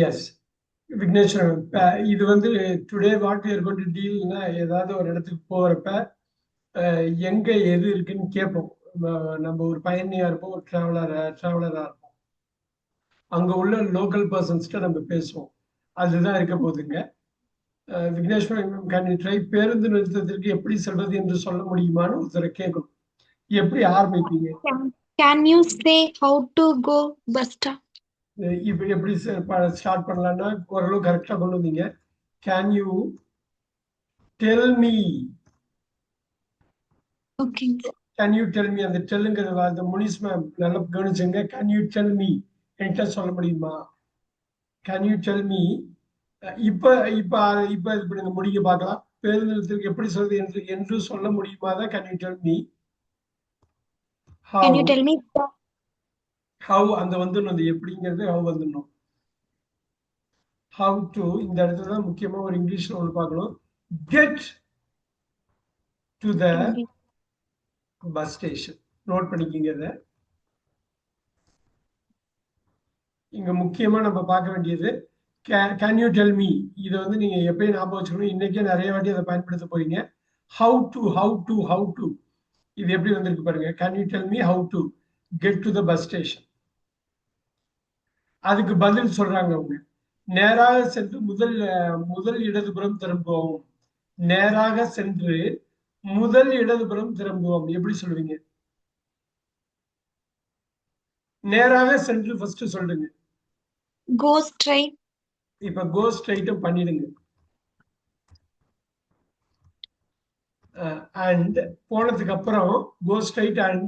S Vigneswaran. இது வந்து today what we are going to டீல்னா, ஏதாவது ஒரு இடத்துக்கு போகிறப்ப எங்க எது இருக்குன்னு கேட்போம். நம்ம ஒரு பயணியா இருப்போம், ஒரு டிராவலரா இருப்போம். அங்க உள்ள லோக்கல் பர்சன்ஸ்கிட்ட நம்ம பேசுவோம். அதுதான் இருக்க போகுதுங்க. விக்னேஸ்வரன், கேன் யூ ட்ரை பேருந்து நிறுத்தத்திற்கு எப்படி செல்வது என்று சொல்ல முடியுமான்னு ஒருத்தரை கேட்கணும். எப்படி ஆரம்பிப்பீங்க? Can you say how to go bus stop? இப்ப எப்படி ஸ்டார்ட் பண்ணலாம்னா, ஓரளவு கரெக்டா கொண்டு வந்தீங்க. Can you tell me? Okay. Can you tell me, அந்த டெல்லுங்கிற அந்த முனிஸ் மேம் நல்லா கவனிச்சுங்க. கேன் யூ டெல் மீ, என்கிட்ட சொல்ல முடியுமா? Can you tell me? இப்ப இப்ப இப்ப இது பண்ணுங்க, முடிக்க பார்க்கலாம். பேருந்து நிலையத்திற்கு எப்படி சொல்றது என்று சொல்ல முடியுமா தான் can you tell me. Can you how tell me how அந்த வந்துடணும், அது எப்படிங்கிறது ஹவ் வந்துடணும். ஹவ் டு இந்த இடத்துல தான் முக்கியமா ஒரு இங்கிலீஷ்ல ஒன்று பார்க்கணும். Get to the English? Bus station. Note பண்ணிக்கிங்க இதை. இங்க முக்கியமா நம்ம பார்க்க வேண்டியது கேன் யூ டெல் மீ. இதை வந்து நீங்க எப்பயும் ஞாபகம் வச்சுக்கணும். இன்னைக்கே நிறைய வாட்டி அதை பயன்படுத்த போறீங்க. How to how to how to இது எப்படி வந்திருக்கு பாருங்க. Can you tell me how to get to the bus station. அதுக்கு பதில் சொல்றாங்க அவங்க. நேராக சென்று முதல் இடதுபுறம் திரும்புவோம். நேராக சென்று முதல் இடதுபுறம் திரும்புவோம். எப்படி சொல்லுவீங்க? நேராக சென்று ஃபர்ஸ்ட் சொல்லுங்க. Go straight. இப்ப கோ ஸ்ட்ரைட்டும் பண்ணிடுங்க. அண்ட் போனதுக்கு அப்புறம் கோ ஸ்ட்ரைட் அண்ட்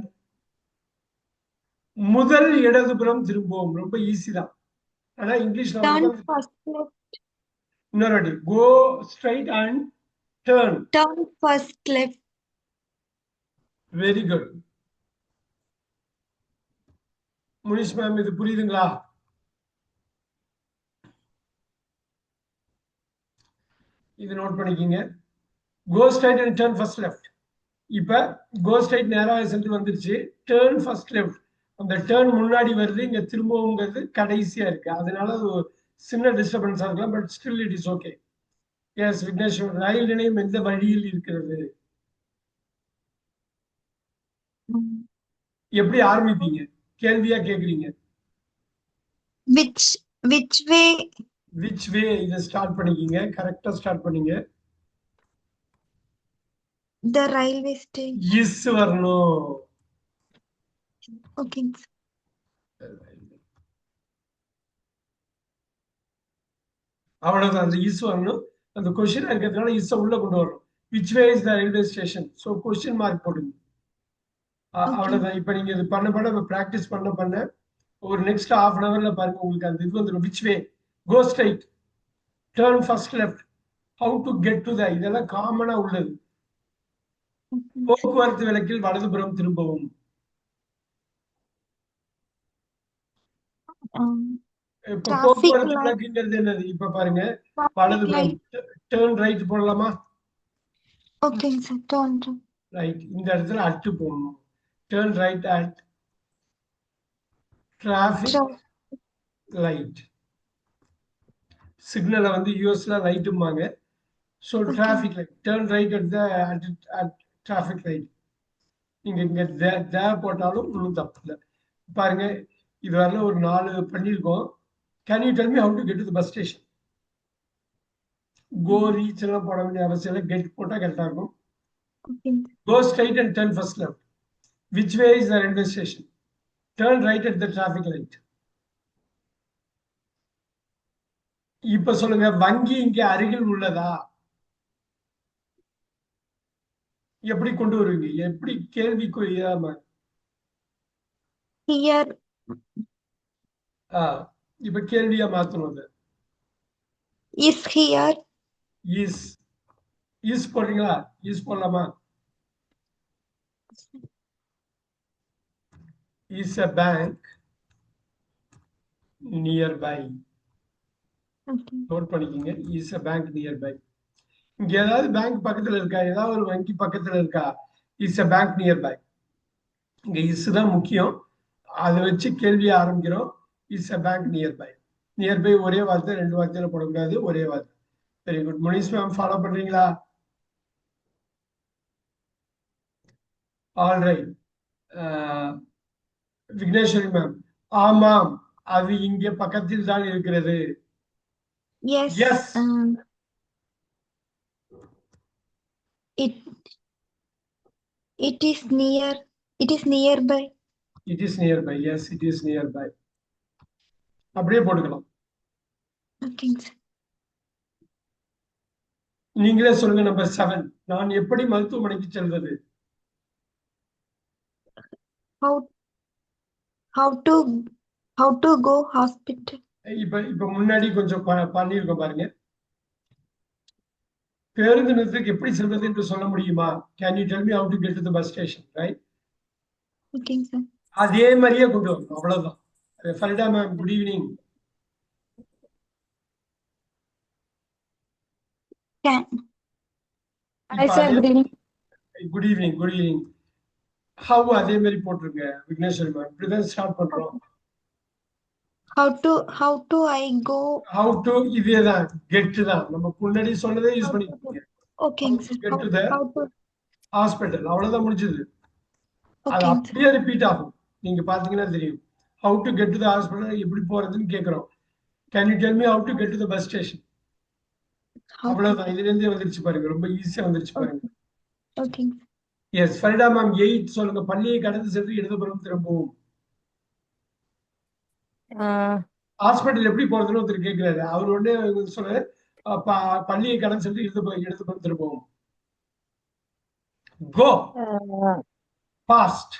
முதல் இடதுபுறம் திரும்புவோம். ரொம்ப ஈஸி தான். ஆனா இங்கிலீஷ்ல Turn வந்து first left. இன்னொரு வாட்டி go straight and turn. Turn first left. Very good Munish ma'am, இது புரியுதுங்களா? இது நோட் பண்ணிக்கிங்க. Go straight and turn first left. இப்ப கோ ஸ்ட்ரைட் நேராக சென்று வந்துருச்சு. Turn first left. அந்த டேர்ன் முன்னாடி வருது, இங்க திரும்பவுங்கிறது கடைசியா இருக்கு. அதனால அது சின்ன டிஸ்டர்பன்ஸா இருக்கலாம், but still it is okay. Yes Vigneswar, ரயில் நிலையம் எந்த வழியில் இருக்கிறது? எப்படி ஆரம்பிப்பீங்க? கேள்வியா கேக்குறீங்க. Which way? விச் வே இதை ஸ்டார்ட் பண்ணிக்கிங்க. கரெக்டா ஸ்டார்ட் பண்ணீங்க. The railway station. இஸ் வரணும். Okay. அவ்வளவுதான். அந்த இஸ் வரணும். அந்த கொஸ்டின் இருக்கிறதுனால இஸ் உள்ள கொண்டு வரணும். Which way is the railway station? So question mark போடுங்க. Okay. அவ்வளவுதான். இப்ப நீங்க இது பண்ண பிராக்டிஸ் பண்ண ஒரு நெக்ஸ்ட் ஹாஃப் அன் ஹவர்ல பாருங்க, உங்களுக்கு அந்த இது வந்துடும். Which way, go straight, turn first left, how to get to the, இதெல்லாம் காமனா உள்ளது. போக்குவரத்து விளக்கில் வலதுபுறம் திரும்பவும். இப்ப Traffic போக்குவரத்து light. விளக்குங்கிறது என்னது? இப்ப பாருங்க, Traffic வலதுபுறம் light. டேர்ன் ரைட் போடலாமா? Okay, sir. Turn right. Right. இந்த இடத்துல அட்டு போடணும். Turn right at traffic Traffic. Light. சிக்னலை வந்து யூஎஸ்ல லைட்டுமாங்க. So Okay. Traffic light, turn right at traffic light. நீங்க இங்க போட்டாலும் ஒன்றும் தப்பு இல்லை. பாருங்க, இது வரல ஒரு 4 பண்ணியிருக்கோம். Can you tell me how to get to the bus station? Go reach எல்லாம் போட வேண்டிய அவசியம் இல்லை. கெட் போட்டா கரெக்டா இருக்கும். Okay. Go straight and turn first left. Which way is the railway station? Turn right at the traffic light. இப்ப சொல்லுங்க, வங்கி இங்க அருகில் உள்ளதா? எப்படி கொண்டு வருவீங்க? எப்படி கேள்விக்கு Here. இப்ப கேள்வியா மாத்தணும். அது Is here. இஸ் இஸ் போடுறீங்களா? இஸ் போடலாமா? Is a bank nearby. Okay. Note பண்ணிக்கிங்க. Is a bank nearby. இங்க ஏதாவது பேங்க் பக்கத்துல இருக்கா? ஏதாவது ஒரு வங்கி பக்கத்துல இருக்கா? Is a bank nearby. இங்க இஸ் தான் முக்கியம். அதை வச்சு கேள்வியை ஆரம்பிக்கிறோம். Is a bank nearby. Nearby ஒரே வார்த்தை, ரெண்டு வார்த்தையில போடக்கூடாது, ஒரே வார்த்தை. Very good. Munis ma'am follow பண்றீங்களா? All right. விக்னேஸ்வரி மேம், ஆமாம், அது இங்கே பக்கத்தில் தான் இருக்கிறது. Yes. Yes, It it is near. It is nearby. It is nearby. Yes, it is nearby. அப்படியே போட்டுக்கலாம். Okay, sir. நீங்களே சொல்லுங்க. நம்பர் 7, நான் எப்படி மருத்துவமனைக்கு செல்வது? How how to how to go hospital? இப்ப இப்ப முன்னாடி கொஞ்சம் பண்ணியிருக்கோம் பாருங்க. பேருந்து நிலையத்துக்கு எப்படி செல்வது என்று சொல்ல முடியுமா? Can you tell me how to get to the bus station, right? Okay, sir. அதே மாதிரியே கொண்டு வரணும், அவ்வளவுதான். Farida ma'am, good evening. Can. இப்ப Hi, sir. அதே Good evening. Good evening, good evening. How அதே மாதிரி போட்டிருங்க விக்னேஸ்வரி மேம். இப்படிதான் ஸ்டார்ட் பண்றோம். How to I go? How to இதே தான், கெட் தான். நம்ம முன்னாடி சொன்னதே யூஸ் பண்ணிக்கோங்க. Okay, sir. Get to the How to? Hospital, அவ்வளவுதான் முடிஞ்சது. அது Okay, sir. அப்படியே ரிப்பீட் ஆகும். நீங்க பாத்தீங்கன்னா தெரியும். How to get to the hospital எப்படி போறதுன்னு கேக்குறோம். Can you tell me how to get to the bus station? How to? அவ்வளவுதான். இதுல இருந்தே வந்துருச்சு பாருங்க, ரொம்ப ஈஸியா வந்துருச்சு பாருங்க. Okay. எஸ், ஃபரிடா மேம் 8 சொல்லுங்க. பள்ளியை கடந்து சென்று இடதுபுறம் திரும்பவும். ஹாஸ்பிட்டல் எப்படி போறதுன்னு ஒருத்தர் கேட்கிறாரு. அவர் உடனே சொல்றாரு, பள்ளியை கடந்து சென்று இடதுபுறம் திரும்பவும். Go past.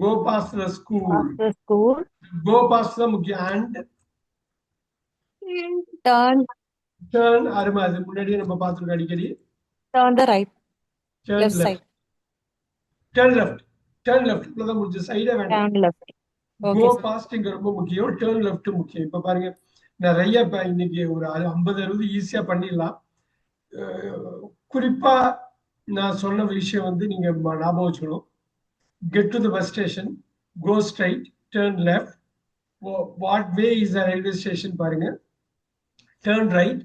Go past the school. after school, go past தான் முக்கியம். அண்ட் turn டர்ன், அருமை. அது முன்னாடியே நம்ம பார்த்துருக்கோம் அடிக்கடி. turn the right, turn left left. side, turn left. Turn left. இவ்வளவுதான் முடிஞ்சு. சைடே வேண்டாம். turn left. கோ Okay, sir. பாஸ்ட் இங்க ரொம்ப முக்கியம். டர்ன் லெஃப்ட் முக்கியம். இப்ப பாருங்க, நிறைய இன்னைக்கு ஒரு 50-60 ஈஸியா பண்ணிடலாம். குறிப்பா நான் சொன்ன விஷயம் வந்து நீங்க ஞாபகம் வச்சுக்கணும். Get to the bus station, go straight, turn left. What way is the railway station பாருங்க. Turn right.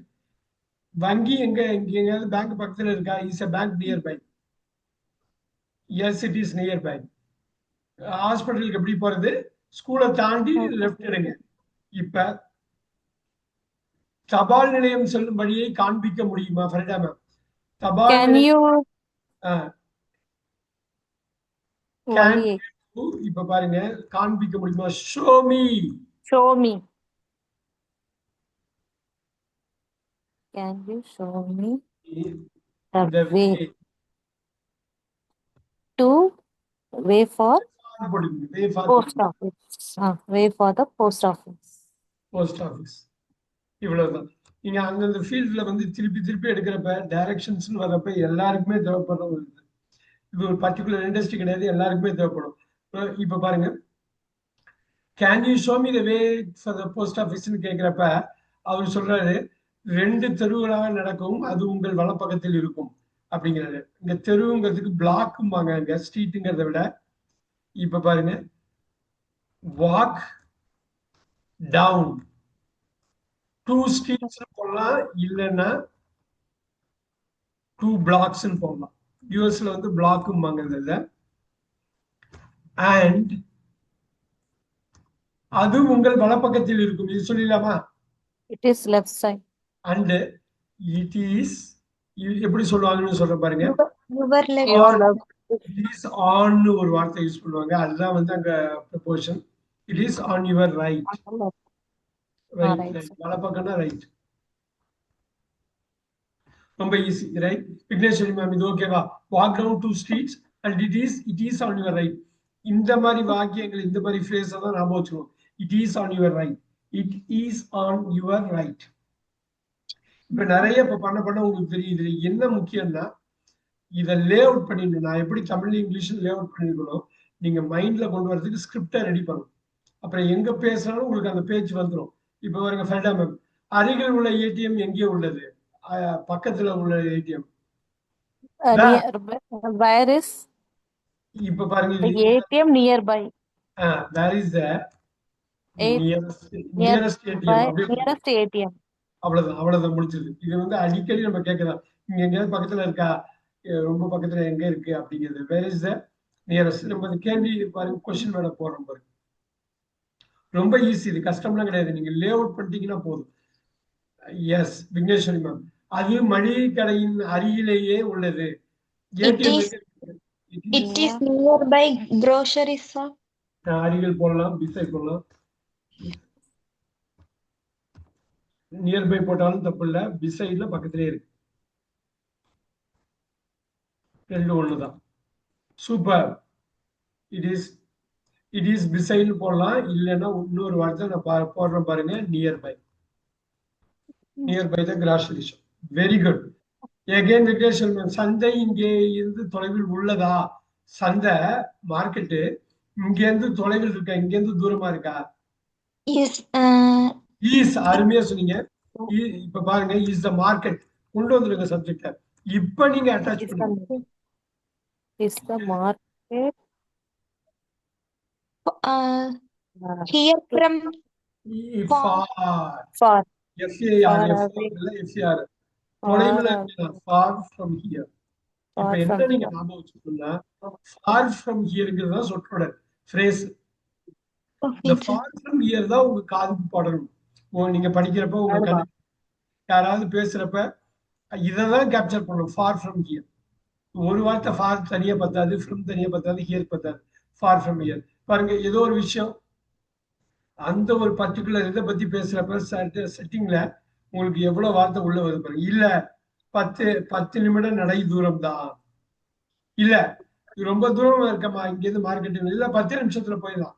வங்கி எங்க எங்கேயாவது பேங்க் பக்கத்துல இருக்கா? Is a bank nearby? Yes, it is nearby. ஹாஸ்பிட்டலுக்கு எப்படி போறது? ஸ்கூலை தாண்டி லெஃப்ட் எடுங்க. இப்ப தபால் நிலையம் செல்லும் வழியை காண்பிக்க முடியுமா ஃபரிடா மேம்? தபால் Can நிலையம் you can only you, இப்ப பாருங்க, காண்பிக்க முடியுமா? Show me. show me? Can you show me the the way way. to way for போடுங்க. Way for post office? Way for the post office. Post office. இவ்வளவுதான். நீங்க அந்தந்த ஃபீல்ட்ல வந்து திருப்பி திருப்பி எடுக்கிறப்ப, டைரக்ஷன்ஸ் வர்றப்ப எல்லாருக்குமே தேவைப்படும். இது ஒரு பர்டிகுலர் இண்டஸ்ட்ரி கிடையாது, எல்லாருக்குமே தேவைப்படும். இப்ப பாருங்க, can you show me the way for the post ஆஃபீஸ்ன்னு கேட்கிறப்ப அவர் சொல்றாரு, 2 தெருவுகளாக நடக்கும், அது உங்கள் வலப்பக்கத்தில் இருக்கும் அப்படிங்கிறாரு. இங்க தெருவுங்கிறதுக்கு பிளாக்கும்பாங்க, அங்க ஸ்ட்ரீட்டுங்கிறத விட. இப்ப பாருங்க, வாக் டவுன் 2 ஸ்ட்ரீட்ஸ் போடலாம், இல்லைன்னா 2 blocks போடலாம். யூஎஸ்ல வந்து பிளாக்கும்பாங்க இதுல. அண்ட் அது உங்கள் வலப்பக்கத்தில் இருக்கும், இது சொல்லிடலாமா? It is left side. And it is, எப்படி சொல்லுவாங்கன்னு சொல்ற பாருங்க. Your left. Your Or left. it is on ஒரு வார்த்தை யூஸ் பண்ணுவாங்க, அதுதான் வந்து அங்க preposition. It is on your right. On the left. Right, right, right. sir. வலப்பக்கம்னா ரைட். ரொம்ப ஈஸி, ரைட்? விக்னேஸ்வரி மேம், இது ஓகேவா? Walk down 2 streets and it is on your right. இந்த மாதிரி வாக்கியங்கள், இந்த மாதிரி ஃப்ரேஸ் தான் ஞாபகம் வச்சுக்கணும். It is on your right. It is on your right. இப்ப நிறைய இப்ப பண்ண உங்களுக்கு தெரியும். இதுல என்ன முக்கியம்னா, இதை லே அவுட் பண்ணிடணும். நான் எப்படி தமிழ்ல இங்கிலீஷ்ல லே அவுட் பண்ணிருக்கணும், நீங்க மைண்ட்ல கொண்டு வரதுக்கு ஸ்கிரிப்டா ரெடி பண்ணணும். அப்புறம் எங்க பேசினாலும் உங்களுக்கு அந்த பேச்சு வந்துடும். இப்ப பாருங்க ஃபரிடா மேம், அருகில் உள்ள ஏடிஎம் எங்கே உள்ளது? பக்கத்துல உள்ள ஏடிஎம். Where is இப்ப பாருங்க, the ATM nearby? Where is the Eight nearest near nearest ATM by அப்படியே போடுங்க. nearest ATM. அவ்வளவுதான் முடிச்சது. இது வந்து அடிக்கடி நம்ம கேட்கலாம். இங்க எங்கேயாவது பக்கத்துல இருக்கா, ரொம்ப பக்கத்துல எங்க இருக்கு அப்படிங்கிறது. Where is the nearest. நம்ம இந்த கேள்வி பாருங்க, கொஸ்டின் வேர்ட போடுறோம் பாருங்க. ரொம்ப ஈஸி, இது கஷ்டம்லாம் கிடையாது. நீங்க லே அவுட் பண்ணிட்டீங்கன்னா போதும். எஸ் விக்னேஸ்வரி மேம், அது மளிகை கடையின் அருகிலேயே உள்ளது. It ATM is it is nearby grocery shop. அருகில் போடலாம், பிசை போடலாம். நியர்பை போட்டாலும் தப்பு இல்ல, பிசைட்ல பக்கத்திலே இருக்கு. ரெண்டு ஒண்ணுதான். சூப்பர். இட் இஸ் பிசைடு போடலாம், இல்லைன்னா இன்னொரு வார்த்தை நான் போடுறேன் பாருங்க, nearby. Nearby the grocery shop. Very good. Again Vigneswari ma'am, சந்தை இங்கே இருந்து தொலைவில் உள்ளதா? சந்தை மார்க்கெட்டு இங்க இருந்து தொலைவில் இருக்கா, இங்க இருந்து தூரமா இருக்கா? Is ஈஸ், அருமையா சொன்னீங்க. இப்ப பாருங்க, இஸ் த மார்க்கெட் கொண்டு வந்துருங்க சப்ஜெக்ட. இப்ப நீங்க அட்டாச் பண்ணுங்க. Is the market here from for far FAR, far F away? இல்ல எஃப்ஏஆர், Far தொலைவில் away. இருக்கலாம். For from here. இப்ப Far என்ன from நீங்க here. ஞாபகம் வச்சுக்கணும்னா, ஃபார் ஃப்ரம் ஹியர்ங்கிறது தான் சொற்றொடர், ஃப்ரேஸ். இந்த okay, sir. For from here தான் உங்க காதுக்கு படணும். நீங்க படிக்கிறப்ப, உங்க கண்ணு யாராவது பேசுறப்ப இததான் கேப்சர் பண்ணணும். For from here. ஒரு வார்த்தை ஃபார் தனியா பத்தாது, ஃப்ரம் தனியா பத்தாது, ஹியர் பத்தாது. For from here. பாருங்க, ஏதோ ஒரு விஷயம் அந்த ஒரு பர்டிகுலர் இதை பத்தி பேசுறப்ப செட்டிங்ல உங்களுக்கு எவ்வளவு வார்த்தை உள்ள வருது பாருங்க. இல்ல 10 நிமிடம் நடை தூரம் தான். இல்ல இது ரொம்ப தூரமா இருக்கமா இங்க இருந்து மார்க்கெட்டிங், இல்ல 10 நிமிஷத்துல போயிடலாம்.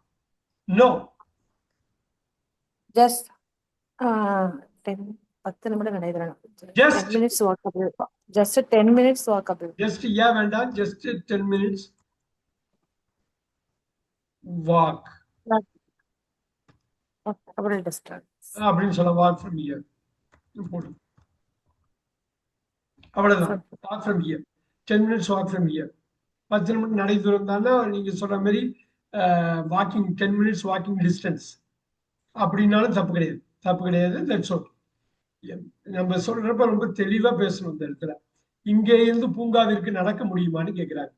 நோ, Just 10 நிமிடம் நடைபெறணும். Just. 10 minutes walkable. Just 10 minutes walkable. Just ஏன் வேண்டாம், just 10 minutes walk Walkable distance. அப்படின்னு சொல்ல. வாக் ஃப்ரம் ஹியர் போடும், அவ்வளவுதான். Walk from here, 10 minutes walk from here. 10 நிமிடம் நடை தூரம் தானே நீங்க சொல்ற மாதிரி. வாக்கிங் 10 மினிட்ஸ் வாக்கிங் டிஸ்டன்ஸ் அப்படின்னாலும் தப்பு கிடையாது, தப்பு கிடையாது. That's okay. நம்ம சொல்றப்ப ரொம்ப தெளிவா பேசணும். இந்த இடத்துல இங்கே இருந்து பூங்காவிற்கு நடக்க முடியுமான்னு கேக்குறாங்க.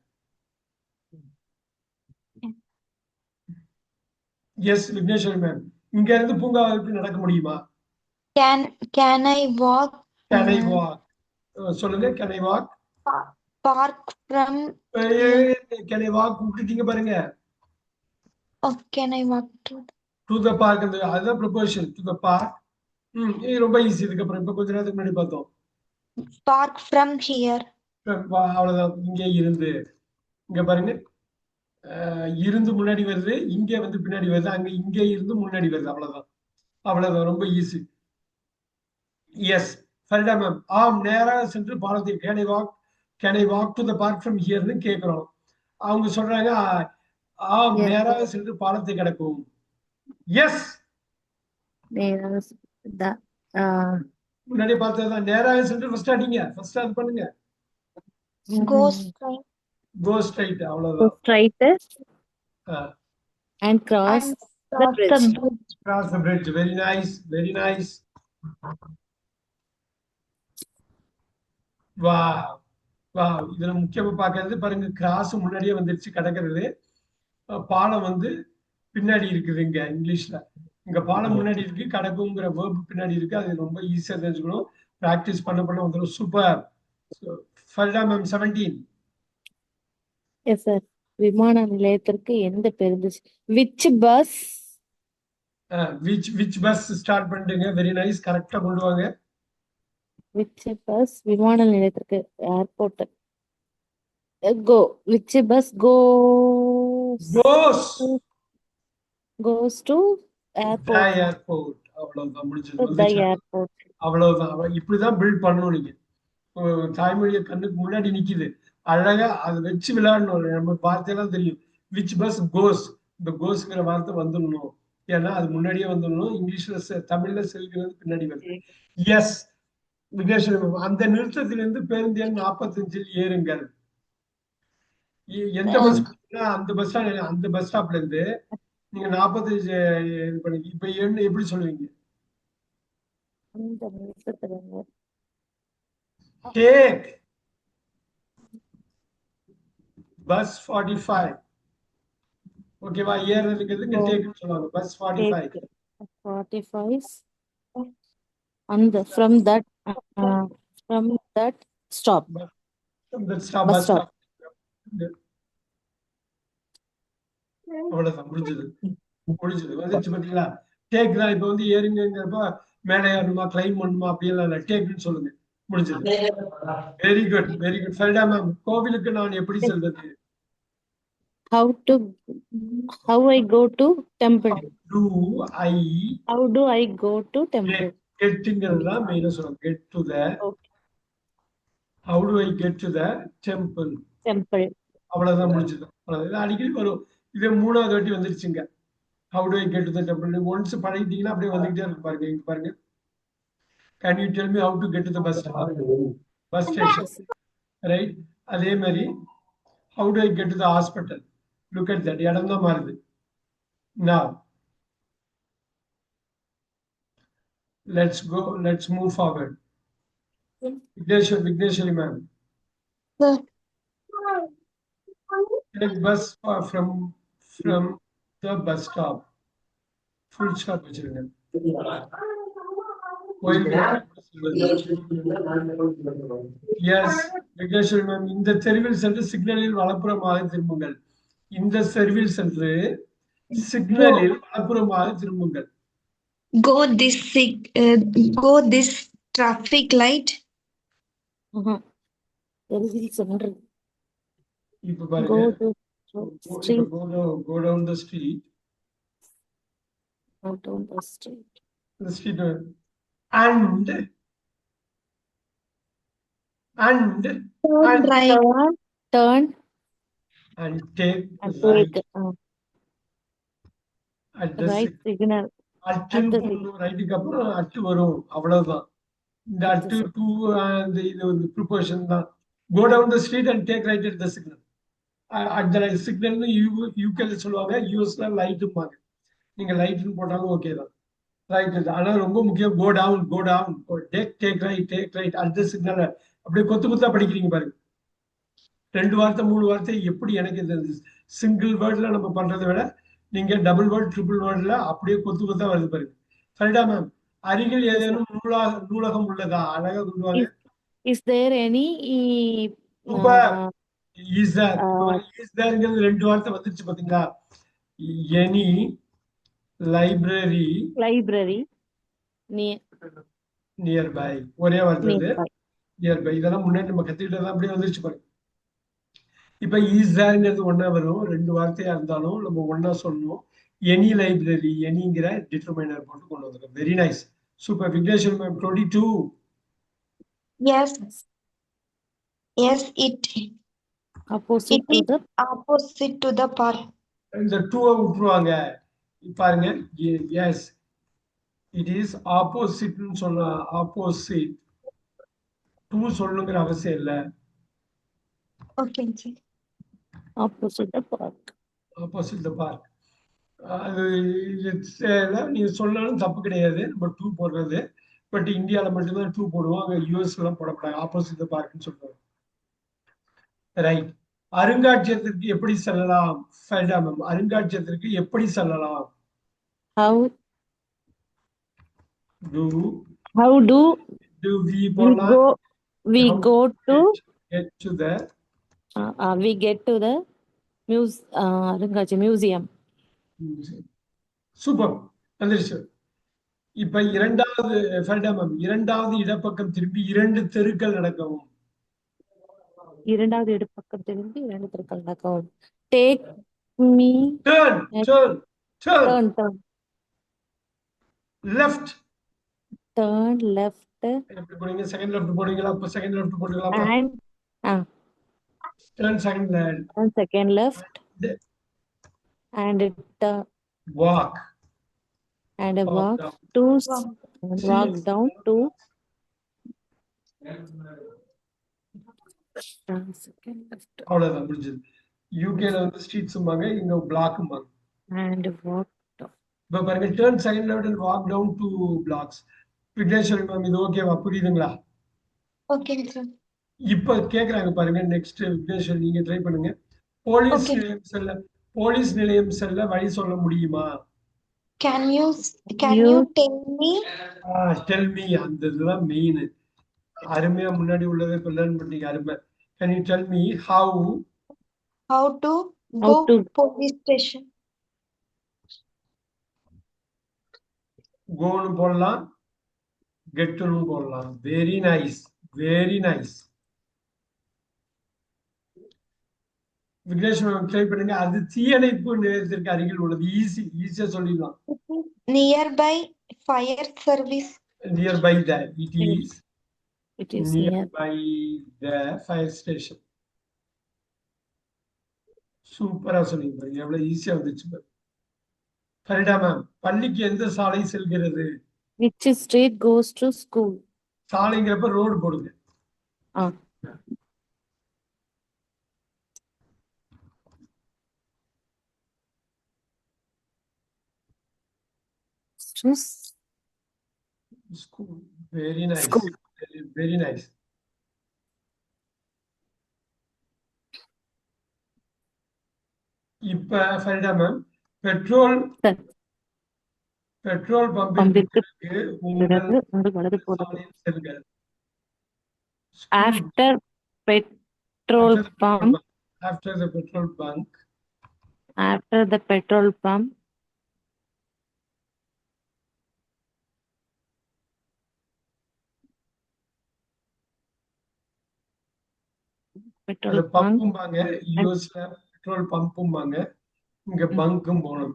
எஸ் விக்னேஸ்வரி மேம், இங்க இருந்து பூங்காவிற்கு நடக்க முடியுமா? Can I walk? Can I walk? சொல்லுங்க. Can I walk? Park from. Can I walk விட்டுட்டீங்க பாருங்க. Oh, can I walk To the park, அதுதான் ப்ரொபோஷன். To the park. இது ரொம்ப ஈஸி. இதுக்கப்புறம் இப்ப கொஞ்ச நேரத்துக்கு முன்னாடி பார்த்தோம். park from here? அவ்வளவுதான். இங்கே இருந்து, இங்க பாருங்க, இருந்து முன்னாடி வருது, இங்க வந்து பின்னாடி வருது, அங்க இங்கே இருந்து முன்னாடி வருது. அவ்வளவுதான், அவ்வளவுதான். ரொம்ப ஈஸி. எஸ் ஃபரிடா மேம், ஆம், நேராக சென்று பாலத்தை. Can I walk to the park from ஹியர்னு கேட்கிறோம். அவங்க சொல்றாங்க, ஆம், நேராக சென்று பாலத்தை கடக்கும். எஸ், முன்னாடி பார்த்ததுதான். நேராக சென்று ஃபர்ஸ்ட் அடிங்க, ஃபர்ஸ்ட் அது பண்ணுங்க. Go straight. கோ ஸ்ட்ரைட், அவ்வளவுதான். Straight and cross And the cross bridge. the bridge. Cross the bridge. Very nice, very nice. வா வா, இதுல முக்கியமா பாக்குறது பாருங்க, கிராஸ் முன்னாடியே வந்துருச்சு, கடக்கிறது. பாலம் வந்து பின்னாடி இருக்குது. இங்க இங்கிலீஷ்ல இங்க பாலம் முன்னாடி இருக்கு, கடக்குங்கிற வேர்ப் பின்னாடி இருக்கு. அது ரொம்ப ஈஸியா தெரிஞ்சுக்கணும். பிராக்டிஸ் பண்ண பண்ண வந்துடும். Super. Farida ma'am 17. Yes, sir. விமான நிலையத்திற்கு எந்த பேருந்து? Which bus? Which bus start பண்ணிட்டுங்க. வெரி நைஸ், கரெக்டா கொண்டு வாங்க. Which bus? விமான நிலையத்திற்கு airport. Go. Which bus goes to airport? The airport. அவ்வளவுதான், முடிஞ்சது. The airport. அவ்வளவுதான். இப்படிதான் பில்ட் பண்ணணும். நீங்க தாய்மொழிய கண்ணுக்கு முன்னாடி நிக்குது, அழகா அதை வச்சு விளையாடணும். நம்ம வார்த்தையெல்லாம் தெரியும். விச் பஸ் கோஸ், இந்த கோஸ்ங்கிற வார்த்தை வந்துடணும். ஏன்னா அது முன்னாடியே வந்துடணும். இங்கிலீஷ்ல தமிழ்ல செல்கிறது பின்னாடி வருது. எஸ் விக்னேஸ்வரி, அந்த நிறுத்தத்திலிருந்து பேருந்து எண் 45 ஏறுங்கள். எந்த பஸ்? அந்த பஸ் ஸ்டாப்ல இருந்து நீங்க 45 இது பண்ணி இப்ப என்ன எப்படி சொல்லுவீங்க? அந்த நிமிஷத்துல டேக் பஸ் 45. ஓகேவா? ஏறுறதுங்கிறது இங்க go டேக்னு சொல்லுவாங்க. Bus take 45. 45 and from that stop bus bus bus stop. Stop. அவ்வளவுதான், முடிஞ்சது. வந்துருச்சு பாத்தீங்களா? டேக் தான். இப்ப வந்து ஏறுங்கிறப்ப மேலே ஏறணுமா கிளைம் பண்ணுமா அப்படியெல்லாம் இல்லை, டேக்னு சொல்லுங்க. முடிஞ்சது. Very good, very good. Farida ma'am, கோவிலுக்கு நான் எப்படி செல்வது? How I go to temple? To I How do I go to temple? கெட்டுங்கிறது தான் மெயினா சொல்லுவாங்க. Get to the. Okay. How do I get to the temple? Temple. அவ்வளவுதான், முடிஞ்சது. அவ்வளவுதான். இது அடிக்கடி வரும். இதே 3வது வாட்டி வந்துருச்சுங்க. How do I get to the temple? Once பழகிட்டீங்கன்னா அப்படியே வந்துகிட்டே இருக்கு. பாருங்க, இங்க பாருங்க. Can you tell me how to get to the bus bus station? Right. அதே மாதிரி how do I get to the hospital? Look at that. இடம் தான் மாறுது. Now let's move forward. Vigneshwari ma'am, Sir. take bus from the bus stop. Full stop வச்சிருங்க. S Vigneshwari ma'am, இந்த தெருவில் சென்று சிக்னலில் வலப்புறமாக திரும்புங்கள். இந்த தெருவில் சென்று சிக்னலில் வலப்புறமாக திரும்புங்கள். Go go this traffic light. தெருவில் சென்று இப்ப பாருங்க. go to street. Go down the street. Go down the street. The street and Turn right. Turn and take and right take at the right signal. அட்டுன்னு போடணும். ரைட்டுக்கு அப்புறம் at வரும். அவ்வளவுதான். இந்த at two அந்த இது வந்து ப்ரிப்போஷன் தான். Go down the street and take right at the signal. At the சிக்னல்னு யூகேல சொல்லுவாங்க, யூஎஸ்ல லைட்டுப்பாங்க. நீங்க லைட்னு போட்டாலும் ஓகே தான். ரைட். ஆனா ரொம்ப முக்கியம், go down take right at the signal. அப்படியே கொத்து கொத்தா படிக்கிறீங்க பாருங்க. 2 வார்த்தை 3 வார்த்தை எப்படி எனக்கு இந்த சிங்கிள் வேர்ட்ல நம்ம பண்றதை விட நீங்க டபுள் வேர்ட் ட்ரிபிள் வேர்ட்ல அப்படியே கொத்து கொத்தா வருது பாருங்க. சரிடா மேம், அருகில் ஏதேனும் நூலகம் உள்ளதா? அழகா கொண்டு Is there any இஸ் தேர்ங்கிறது 2 வார்த்தை வந்துருச்சு பாத்தீங்களா? Any library library nearby. ஒரே வார்த்தை இது, nearby? நியர்பை. இதெல்லாம் முன்னாடி நம்ம கத்துக்கிட்டதான் அப்படியே வந்துருச்சு பாருங்க. இப்ப இஸ் தேர்ங்கிறது ஒன்னா வரும். 2 வார்த்தையா இருந்தாலும் நம்ம ஒன்னா சொல்லணும். எனி லைப்ரரி, எனிங்கிற டிட்டர்மைனர் போட்டு கொண்டு வந்துருக்கோம். Very nice, super. Vigneshwari ma'am 22. Yes. Yes, it Opposite to is the opposite to the park. இந்த 2 விட்டுருவாங்க. பாருங்க. எஸ், இட் இஸ் ஆப்போசிட்னு சொன்னா ஆப்போசிட். 2 சொல்லணுங்கிற அவசியம் இல்லை. Okay, sir. opposite the park. Opposite the park. அது நீங்க சொன்னாலும் தப்பு கிடையாது, நம்ம 2 போடுறது. பட் இந்தியாவில மட்டும்தான் 2 போடுவோம். அங்க யூஎஸ் எல்லாம் போடப்படாது. ஆப்போசிட் த பார்க்னு சொல்றாங்க. ரைட். அருங்காட்சியகத்திற்கு எப்படி செல்லலாம்? ஃபரிடா மேம், அருங்காட்சியகத்திற்கு எப்படி செல்லலாம்? How to do we we போனா go to get to the we get to the museum. Super, வந்துருச்சு. இப்ப இரண்டாவது ஃபரிடா மேம், இரண்டாவது இடப்பக்கம் திரும்பி 2 தெருக்கள் நடக்கவும். இரண்டாவது இடப்பக்கம் திரும்பி 2 தெருக்கள் நடக்கவும். Take me turn turn left. turn left எப்படி போடுவீங்க? செகண்ட் லெஃப்ட் போடுவீங்களா? அப்ப செகண்ட் லெஃப்ட் போட்டுக்கலாமா? and turn second left and walk walk down. to See? walk down to second left. அவ்வளவுதான், முடிஞ்சது. யூகேல வந்து ஸ்ட்ரீட்ஸும்பாங்க, இங்க பிளாக்கும்பாங்க. and walk down. இப்ப பாருங்க turn second left and walk down 2 blocks. Vigneshwari ma'am இது ஓகேவா புரியுதுங்களா? Okay, sir. இப்ப கேக்குறாங்க பாருங்க நெக்ஸ்ட் விக்னேஸ்வரி நீங்க ட்ரை பண்ணுங்க. Police Okay. நிலையம் செல்ல போலீஸ் நிலையம் செல்ல வழி சொல்ல முடியுமா? Can you You tell me tell me அந்த இதுதான் மெயின். அருமையா முன்னாடி உள்ளதை இப்ப லேர்ன் பண்ணீங்க அருமை. Can you tell me how how to how go to police station? கோன்னு போடலாம் கெட்டுன்னு போடலாம். Very nice very nice. Vigneshwaran try பண்ணுங்க. அது தீயணைப்பு நிலையத்திற்கு அருகில் உள்ளது. ஈஸியா சொல்லிடலாம். Nearby fire service. Nearby that it is it is near. nearby the fire station. சூப்பரா சொன்னீங்க பாருங்க எவ்வளவு ஈஸியா வந்துச்சு பாருங்க. சரிடா மேம் பள்ளிக்கு எந்த சாலை செல்கிறது? Which street goes to school? சாலைங்கிறப்ப ரோடு போடுங்க. Ah. To School. Very nice. school. Very nice. இப்ப Farida ma'am petrol Sir. Petrol பம்பிற்கு பம்பிற்கு பிறகு உங்கள் பிறகு உங்கள் வலது போடுங்கள். சாலையில் செல்க. After petrol pump, After the petrol bunk, after the petrol pump, petrol அது pump, பம்பும்பாங்க யூஎஸ்ல பெட்ரோல் பம்பும்பாங்க இங்க பங்கும் போனோம்.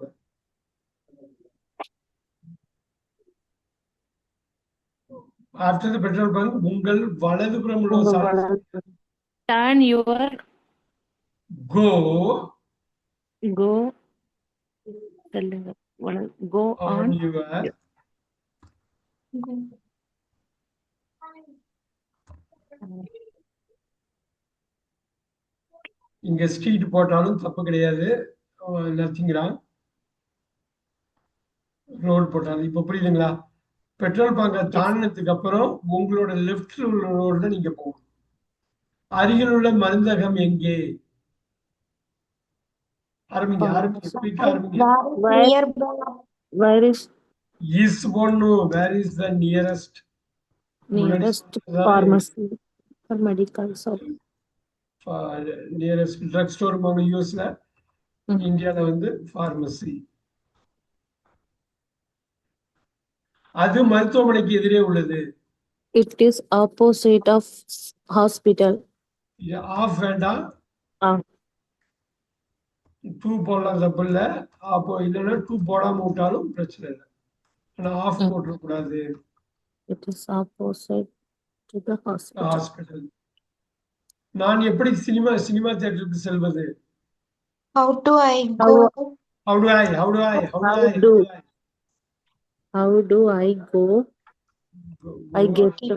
After the petrol bunk உங்கள் வலதுபுறம் உள்ள உங்கள் சாலை வலது turn your go go சொல்லுங்க வலது go on on your Go. இங்க ஸ்ட்ரீட் போட்டாலும் தப்பு கிடையாது. Nothing wrong. ரோடு போட்டாலும் இப்ப புரியுதுங்களா? பெட்ரோல் பங்கை தாண்டினதுக்கு அப்புறம் உங்களோட லெஃப்ட்ல உள்ள ரோட்ல நீங்க போகணும். அருகில் உள்ள மருந்தகம் எங்கே? ஆரம்பிங்க ஆரம்பிங்க குயிக்கா ஆரம்பிங்க. Nearby. where is இஸ் போடணும். Where is the nearest nearest pharmacy or medical shop? Nearest drug store யூஎஸ்ல, இந்தியால வந்து பார்மசி. அது மருத்துவமனைக்கு எதிரே உள்ளது. It is opposite of hospital. Off வேண்டாம். Ah. 2 போடலாம் தப்பு இல்ல. அப்போ இல்லைன்னா 2 போடாம விட்டாலும் பிரச்சனை இல்லை. ஆனா ஆஃப் போட்டுறக்கூடாது. It is opposite to the hospital. Hospital. நான் எப்படி சினிமா தியேட்டருக்கு செல்வது? How do I go? How do I How do I go? I get to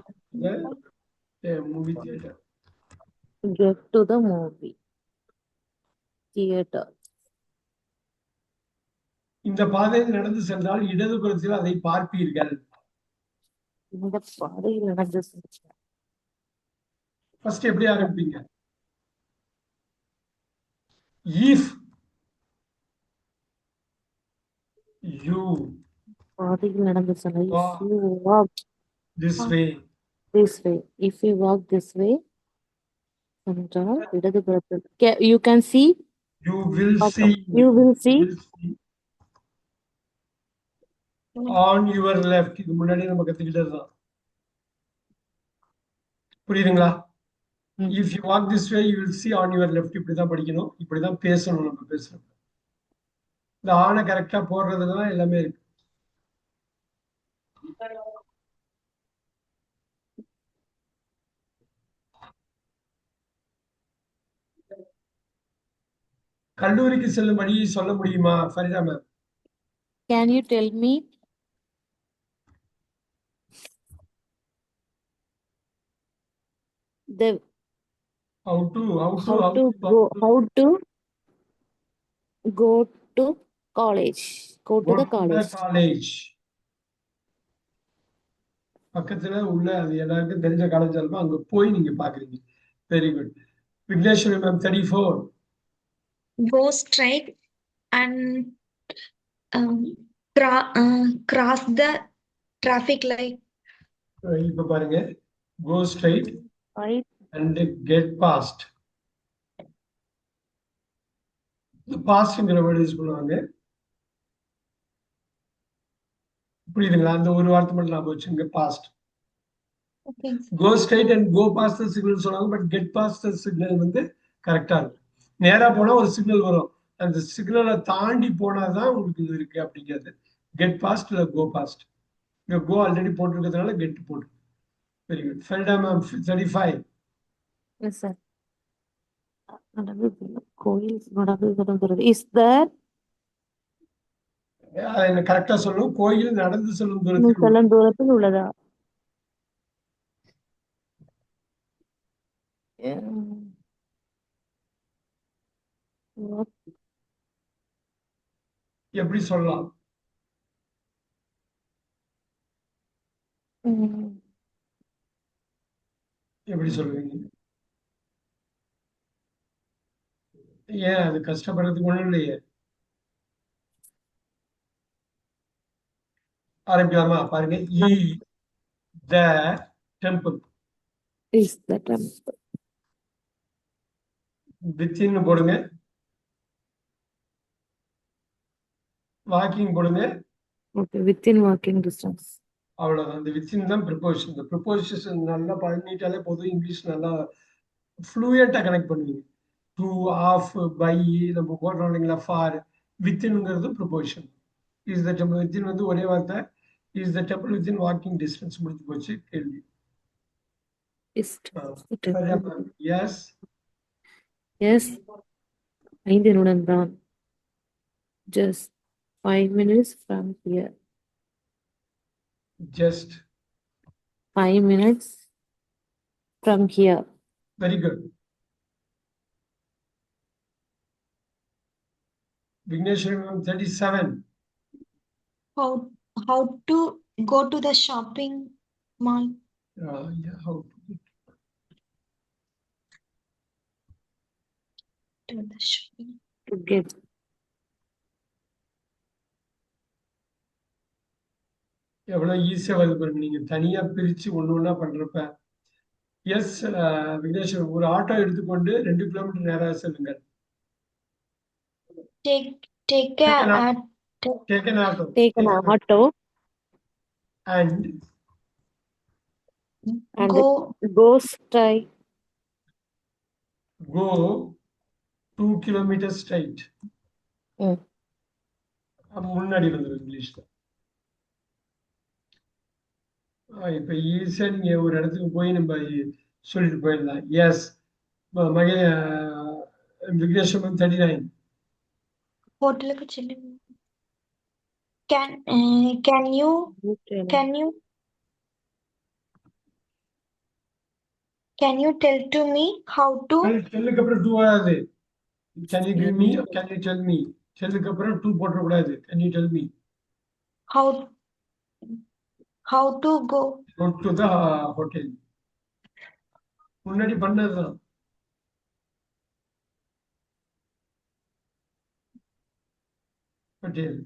the movie theater. get to the movie theater. இந்த பாதையில் நடந்து சென்றால் இடதுபுறத்தில் அதை பார்ப்பீர்கள். இந்த பாதையில் நடந்து சென்றால் ஃபர்ஸ்ட் எப்படி ஆரம்பிப்பீங்க? if you பாதையில் நடந்து சென்றால் walk if you walk this way, this way, if you walk this way சென்றால் இடதுபுறத்தில் you can see you will see you will see on your left. இது முன்னாடி நம்ம கத்துக்கிட்டதுதான். புரியுதுங்களா? if you walk this way you will see on your left. இப்படிதான் படிக்கணும், இப்படிதான் பேசணும். நம்ம பேசுறோம் இந்த ஆணை கரெக்டா போடுறதுதான் எல்லாமே இருக்கு. கல்லூரிக்கு செல்லும் வழியை சொல்ல முடியுமா Farida ma'am? Can you tell me the how to go to college. Go to Go the to the college. college. பக்கத்துல உள்ள அது எல்லாருக்கும் தெரிஞ்ச காலேஜ் இருக்கும், அங்க போய் நீங்க பாக்குறீங்க. Very good. Vigneswari ma'am 34. Go straight and um, cross the traffic light. இப்ப பாருங்க, go straight Right. and get past. பாஸ்ட்ங்கிற வேர்டு யூஸ் பண்ணுவாங்க. புரியுதுங்களா? அந்த ஒரு வார்த்தை மட்டும் ஞாபகம் வச்சுங்க, past. Okay. Go straight and go past the signal சொன்னாங்க, but get past the signal வந்து கரெக்டா இருக்கும். நேரா போனா ஒரு சிக்னல் வரும், அந்த சிக்னலை தாண்டி போனாதான் உங்களுக்கு இது இருக்கு அப்படிங்கிறது. கெட் பாஸ்ட் இல்ல கோ பாஸ்ட். இங்க கோ ஆல்ரெடி போட்டிருக்கிறதுனால கெட் போட்டு. Very good. FELDA ma'am 35. Yes, sir. Is there அதை என்ன கரெக்டா சொல்லணும். கோயில் நடந்து செல்லும் தூரத்தில் உள்ள. செல்லும் தூரத்தில் உள்ளதா? எப்படி சொல்லலாம்? எப்படி சொல்லுவீங்க? ஏன் அது கஷ்டப்படுறதுக்கு ஒண்ணும் இல்லையே. ஆரம்பிக்கலாமா? பாருங்க. The temple. Is the temple. வித்தின்னு போடுங்க, வாக்கிங் போடுங்க. Okay, within walking distance. அவ்வளவுதான். இந்த வித்தின் தான் ப்ரிப்போசிஷன். இந்த ப்ரிப்போசிஷன் நல்லா பண்ணிட்டாலே போதும், இங்கிலீஷ் நல்லா ஃப்ளூயண்டா கனெக்ட் பண்ணுவீங்க. டு, ஆஃப், பை நம்ம போடுறோம் இல்லைங்களா, ஃபார். வித்தின்ங்கிறது preposition. Is the temple. Within வந்து ஒரே வார்த்தை. Is the temple within walking distance. முடிஞ்சு போச்சு கேள்வி. Is the temple. Yes. Yes, 5 நிமிடம் தான். Just 5 minutes from here. Just. 5 minutes from here. Very good. Vigneswari ma'am 37. How to go to the shopping mall. Yeah, how To the shopping. To get. எவ்வளவு ஈஸியா வருது பாருங்க. நீங்க தனியா பிரிச்சு ஒண்ணு ஒண்ணா பண்றப்ப. எஸ். விக்னேஸ்வரன், ஒரு ஆட்டோ எடுத்துக்கொண்டு 2 கிலோமீட்டர் நேராக செல்லுங்கள். Take Take an auto. Take an auto. Take an auto And go straight. go 2 kilometers straight. முன்னாடி வந்துடும் இங்கிலீஷ்ல. இப்ப ஈஸியா நீங்க ஒரு இடத்துக்கு போய் நம்ம சொல்லிட்டு போயிடலாம். எஸ். விக்னேஸ்வரன் 39. ஹோட்டலுக்கு cell. Can you tell to me how to? டெல்லுக்கு அப்புறம் 2 வராது. Can you give me or can you tell me? டெல்லுக்கு அப்புறம் 2 போட்டக்கூடாது. Can you tell me? How to go? Go to the hotel. முன்னாடி பண்ணதுதான். ஹோட்டல்.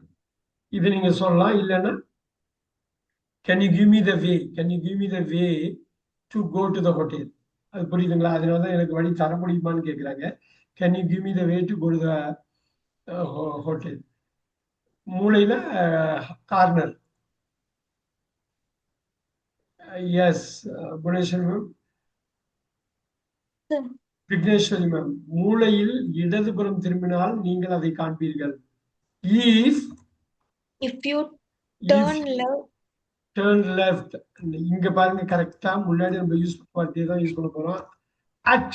இது நீங்க சொல்லலாம். இல்லைன்னா can you give me the way? Can you give me the way to go to the hotel? அது புரியுதுங்களா? அதனாலதான் எனக்கு வழி தர முடியுமான்னு கேட்குறாங்க. Can you give me the way to go to the hotel? மூளையில corner. Yes. Bhuvaneshwari ma'am. Vigneshwari ma'am, மூளையில் இடதுபுறம் திரும்பினால் நீங்கள் அதை காண்பீர்கள். If you turn left. Turn left. இங்க பாருங்க, கரெக்டா முன்னாடி நம்ம யூஸ் வார்த்தையை தான் யூஸ் பண்ண போறோம். At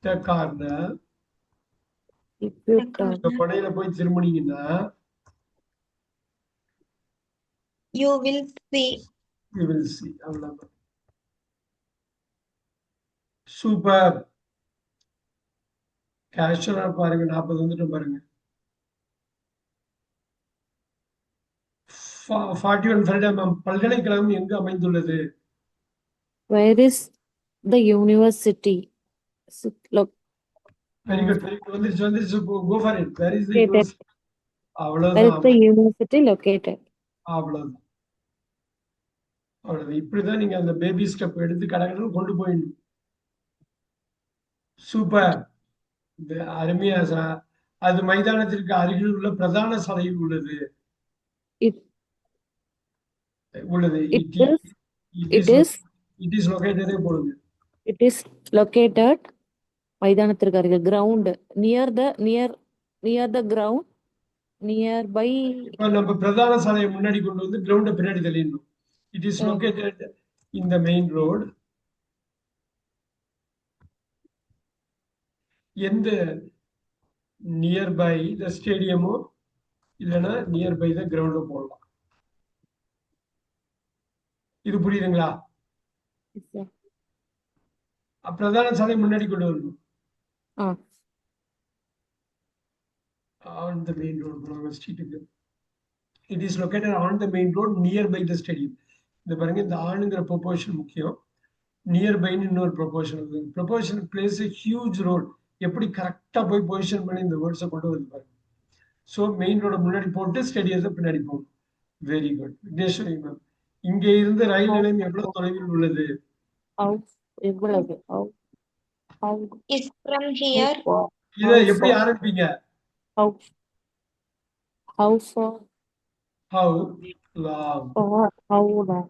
the corner. கொடையில போய் திரும்பினீங்கன்னா you will see. அவ்வளவுதான். சூப்பர். கேஷுவலா பாருங்க. 40 வந்துட்டு பாருங்க. 41 ஃபரிடா மேம், பல்கலைக்கழகம் எங்கு அமைந்துள்ளது? Where is the university? Look, very good, very good. வந்துருச்சு. Go for it. Where is the located. University? Where is அவ்வளவுதான், the university located? அவ்வளவுதான், அவ்வளவுதான். இப்படிதான் நீங்க அந்த பேபி ஸ்டெப் எடுத்து கடகடன்னு கொண்டு போயிடணும். சூப்பர், அருமையா சார். அது மைதானத்திற்கு அருகில் உள்ள பிரதான சாலையில் உள்ளது. It உள்ளது. it is it is it is லொகேட்டடே போடுங்க. it is located மைதானத்திற்கு அருகில் ground near the ground nearby. இப்ப நம்ம பிரதான சாலையை முன்னாடி கொண்டு வந்து கிரவுண்ட பின்னாடி தள்ளிடணும். It is Mm. Located in the main road. எந்த நியர்பை த ஸ்டேடியமோ இல்லைன்னா நியர்பை த கிரவுண்டோ போடலாம். இது புரியுதுங்களா? Yes, sir. பிரதான சாலை முன்னாடி கொண்டு வரணும். Ah, on the main road ஸ்ட்ரீட்டுக்கு. It is located on the main road nearby the stadium. இந்த பாருங்க, இந்த ஆணுங்கிற ப்ரொபோர்ஷன் முக்கியம். நியர்பைன்னு இன்னொரு ப்ரொபோர்ஷன் இருக்குது. Proportion plays a huge role. எப்படி கரெக்டாக போய் பொசிஷன் பண்ணி இந்த வேர்ட்ஸை கொண்டு வந்து பாருங்க. ஸோ மெயின் ரோட முன்னாடி போட்டு ஸ்டேடியத்தை பின்னாடி போகணும். Very good. விக்னேஸ்வரி மேம், இங்கே இருந்து ரயில் நிலையம் எவ்வளவு தொலைவில் உள்ளது? how எவ்வளவு how Is from here. இதை எப்படி ஆரம்பிப்பீங்க? how how far How long? how long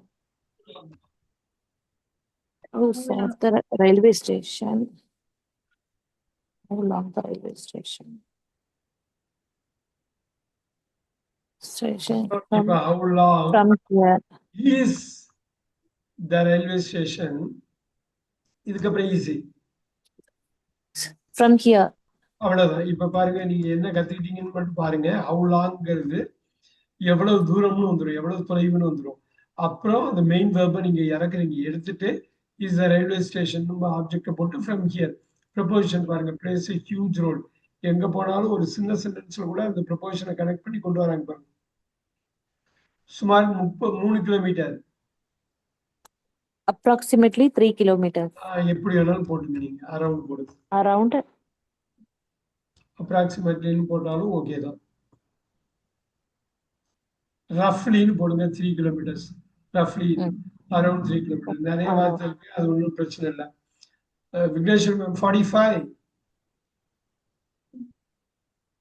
how far the railway station, how long the railway station இப்ப how long from here is the railway station? இதுக்கப்புறம் ஈஸி. from here அவ்வளவுதான். இப்ப பாருங்க, நீங்க என்ன கத்துக்கிட்டீங்கன்னு மட்டும் பாருங்க. ஹவு லாங்கிறது எவ்வளவு தூரம்னு வந்துடும், எவ்வளவு தொலைவுன்னு வந்துடும். அப்புறம் அந்த மெயின் வேர்பை நீங்க இறக்குறீங்க. எடுத்துட்டு இஸ் த ரயில்வே ஸ்டேஷன் ஆப்ஜெக்டை போட்டு ஃப்ரம் ஹியர். ப்ரொபோசிஷன் பாருங்க, பிளேஸ் எ ஹியூஜ் ரோடு. எங்க போனாலும் ஒரு சின்ன சென்டென்ஸ்ல கூட அந்த ப்ரொபோசிஷனை கனெக்ட் பண்ணி கொண்டு வராங்க பாருங்க. சுமார் 3 கிலோமீட்டர், approximately 3 kilometers எப்படி வேணாலும் போட்டுங்க. நீங்க அரௌண்ட் போடுங்க, around அப்ராக்சிமேட்லின்னு போட்டாலும் ஓகே தான். ரஃப்லின்னு போடுங்க 3 கிலோமீட்டர்ஸ். ரஃப்லி around 3 kilometre. நிறைய வார்த்தை இருக்கு, அது ஒன்றும் பிரச்சனை இல்லை. Vigneshwari ma'am 45.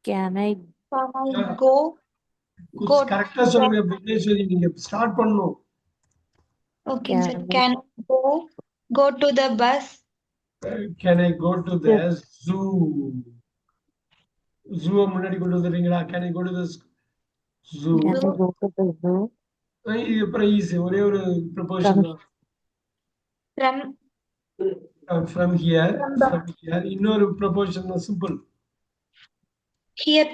can I Go. கரெக்டா சொல்லுங்க விக்னேஸ்வரி, நீங்க ஸ்டார்ட் பண்ணணும். Okay, sir. Can go to the bus. Can I go to the zoo? Zoo முன்னாடி கொண்டு வந்துடுறீங்களா? Can I go to the zoo? can I go to the zoo இது அப்புறம் easy. ஒரே ஒரு ப்ரொபோஷன் தான். From here. இன்னொரு ப்ரொபோஷன் தான், சிம்பிள். Here.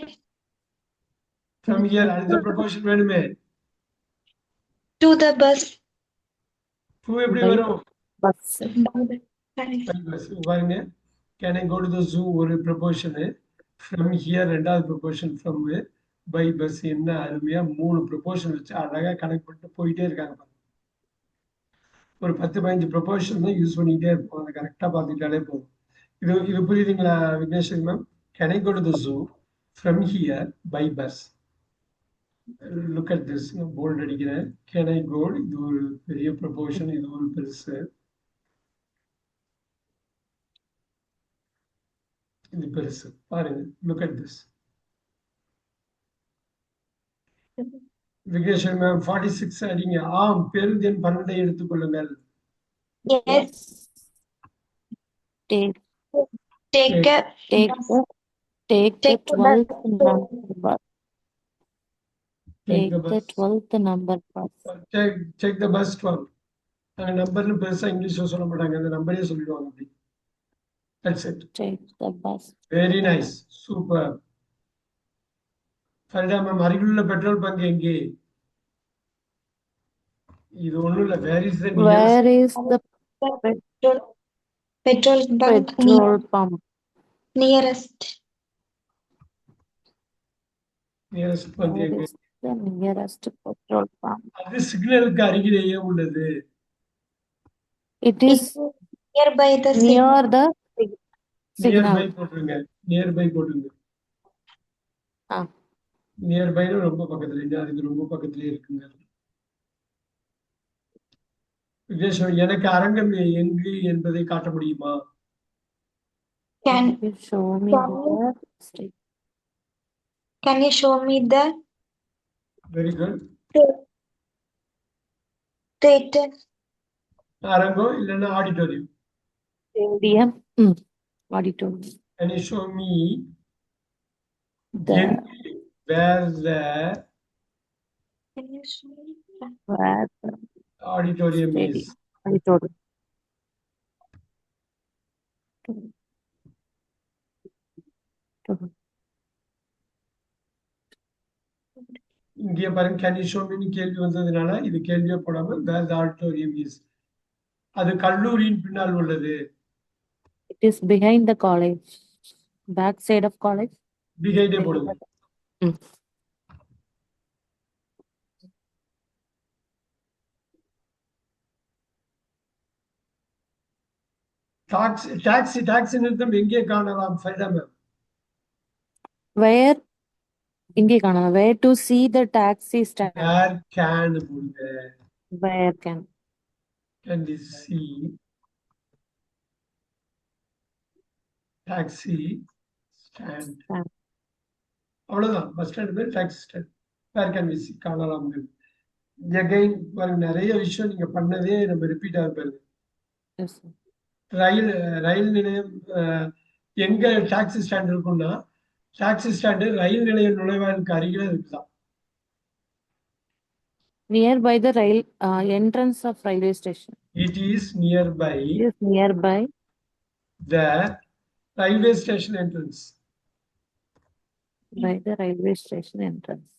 From here அடுத்த ப்ரொபோஷன் வேணுமே. To the bus. To எப்படி வரும்? bus Bus. பாருங்க, Can I go to the zoo ஒரு ப்ரொபோஷன். From here ரெண்டாவது ப்ரொபோஷன். From by bus. என்ன அருமையா 3 ப்ரொபோஷன் வச்சு அழகா கனெக்ட் பண்ணிட்டு போயிட்டே இருக்காங்க. ஒரு 10-15 ப்ரொபோஷன் தான் யூஸ் பண்ணிக்கிட்டே இருப்போம். அதை கரெக்டாக பார்த்துக்கிட்டாலே போதும். இது புரியுதுங்களா Vigneshwari ma'am? Can I go to the zoo from here by bus? Look at this. Bold அடிக்கிறேன். Can I go? இது ஒரு பெரிய ப்ரொபோஷன், இது ஒரு பெருசு, இது பெருசு. பாருங்க, look at this. Vigneshwari ma'am 46 அடிங்க. ஆம், பேருந்து எண் 12 எடுத்துக்கொள்ளுங்கள். Yes. take Take the 12th number Take the take the bus. 12th number bus Check the bus 12. அங்க நம்பர்னு பெருசா இங்கிலீஷ்ல சொல்ல மாட்டாங்க, அந்த நம்பரே சொல்லிடுவாங்க. அப்படி. That's it. take the bus Very nice. Super. Farida ma'am, அருகிலுள்ள பெட்ரோல் பங்க் எங்கே? இது ஒண்ணும் இல்ல. Where is the where is the petrol bunk petrol pump nearest. nearest bunk Where எங்கே? is the nearest petrol pump. அது சிக்னலுக்கு அருகிலேயே உள்ளது. It It is is nearby the near signal. the signal. Nearby போட்டுருங்க. நியர்பை போட்டுருங்க. ஆ. நியர்பைன்னு ரொம்ப பக்கத்துல இல்லை, அதுக்கு ரொம்ப பக்கத்துலயே இருக்குங்க. விக்னேஸ்வரன், எனக்கு அரங்கம் எங்கு என்பதை காட்ட முடியுமா? Can You show me can you the street. can you show me the very good. theater? அரங்கம் இல்லைன்னா auditorium. Stadium. Auditorium. Can you show me The எங்கு where the Can you show me the where the auditorium is? stadium. Auditorium. இங்கே பாருங்க, can you show மீன்னு கேள்வி வந்ததுனால இது கேள்வியே போடாம வேர் த ஆடிட்டோரியம் இஸ். அது கல்லூரியின் பின்னால் உள்ளது. It is behind the college. Back side of college. பிஹைண்டே போடுங்க. ம். டாக்ஸி நிறுத்தம் எங்கே காணலாம் ஃபைடா மேம்? Where இங்கே காணலாம். Where to see the taxi stand? Where can போடுங்க. Where can can we see taxi stand. stand? அவ்வளவுதான். பஸ் ஸ்டாண்ட் பேர் taxi stand. Where can we see காணலாம். எகைன் பாருங்க, நிறைய விஷயம் நீங்க பண்ணதே நம்ம ரிப்பீட் ஆக பாருங்க. Yes, sir. ரயில் நிலையம் எங்க டாக்ஸி ஸ்டாண்ட் இருக்கும்னா, டாக்ஸி ஸ்டாண்டு ரயில் நிலைய நுழைவாயிலுக்கு அருகில இருக்குதான். Nearby the rail entrance of railway station. It is nearby It is nearby the railway station entrance. by the railway station entrance.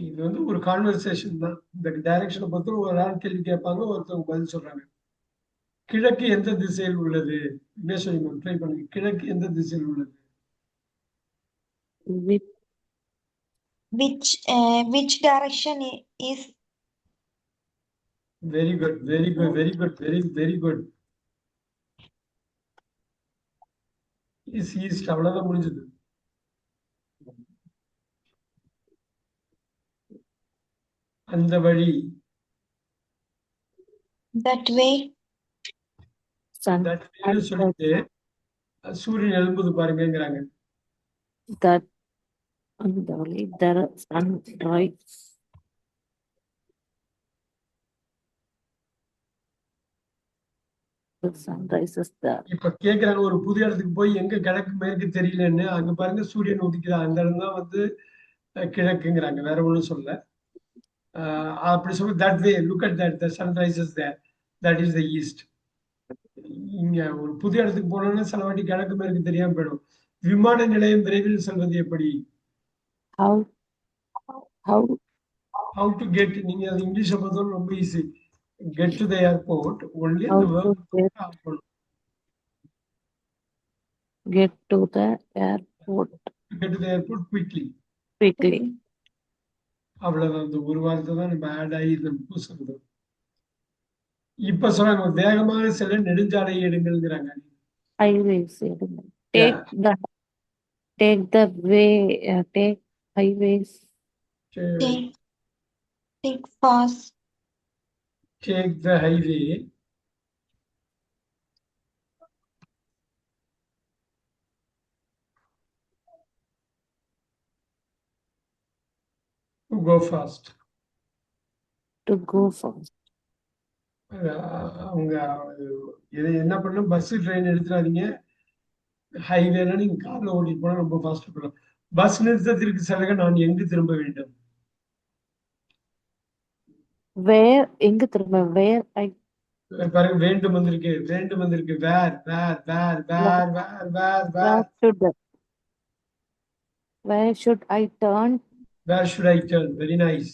இது வந்து ஒரு கான்வர்சேஷன் தான். இந்த டைரக்ஷனை பொறுத்து ஒரு ஆள் கேள்வி கேட்பாங்க, ஒருத்தவங்க பதில் சொல்றாங்க. கிழக்கு எந்த திசையில் உள்ளது? விக்னேஸ்வரி மேம் ட்ரை பண்ணுங்க. கிழக்கு எந்த திசையில் உள்ளது? Which which direction is very good, very good, very good, very good. Is east. அவ்வளவுதான், முடிஞ்சது. அந்த வழி. that way? sun தட் வேன்னு சொல்லிட்டு சூரியன் எழும்புது பாருங்கங்கிறாங்க. that on the way the sun rise. The sun rises there. இப்ப கேக்குறாங்க, ஒரு புது இடத்துக்கு போய் எங்க கிழக்கு மேற்கு தெரியலன்னு. அங்க பாருங்க சூரியன் உதிக்குதா, அந்த இடம் தான் வந்து கிழக்குங்கிறாங்க. வேற ஒண்ணும் சொல்ல. அப்படி சொல்லி that way look at that the sun rises there, that is the east. இங்க ஒரு புது இடத்துக்கு போனோம்னா சில வாட்டி கிழக்கு மேற்கு தெரியாம போயிடும். விமான நிலையம் விரைவில் செல்வது எப்படி? How how to get. நீங்க அது இங்கிலீஷை பொறுத்தவரை ரொம்ப easy. Get to the airport only how அந்த to get to the airport get to the airport quickly. quickly. அவ்வளவுதான். அந்த ஒரு வார்த்தை தான் நம்ம ஆட் ஆகி நம்ம பூசுறது. இப்ப சொல்றாங்க வேகமாக செல்ல நெடுஞ்சாலை எடுங்கிறாங்க. Highways. Take the way. Take highways. Take fast. Take the highway. To go fast. To go fast. அவங்க இதை என்ன பண்ணணும், பஸ் ட்ரெயின் எடுத்துடாதீங்க. ஹைவேல நீங்க கார்ல ஓட்டிட்டு போனா ரொம்ப ஃபாஸ்ட் போகலாம். பஸ் நிறுத்தத்திற்கு செல்ல நான் எங்கு திரும்ப வேண்டும்? Where எங்க திரும்ப? Where I பாருங்க, வேண்டும் வந்திருக்கு, வேண்டும் வந்திருக்கு. வேர் வேர் வேர் வேர் வேர் வேர் வேர் where should I turn? Where should I turn? Very nice.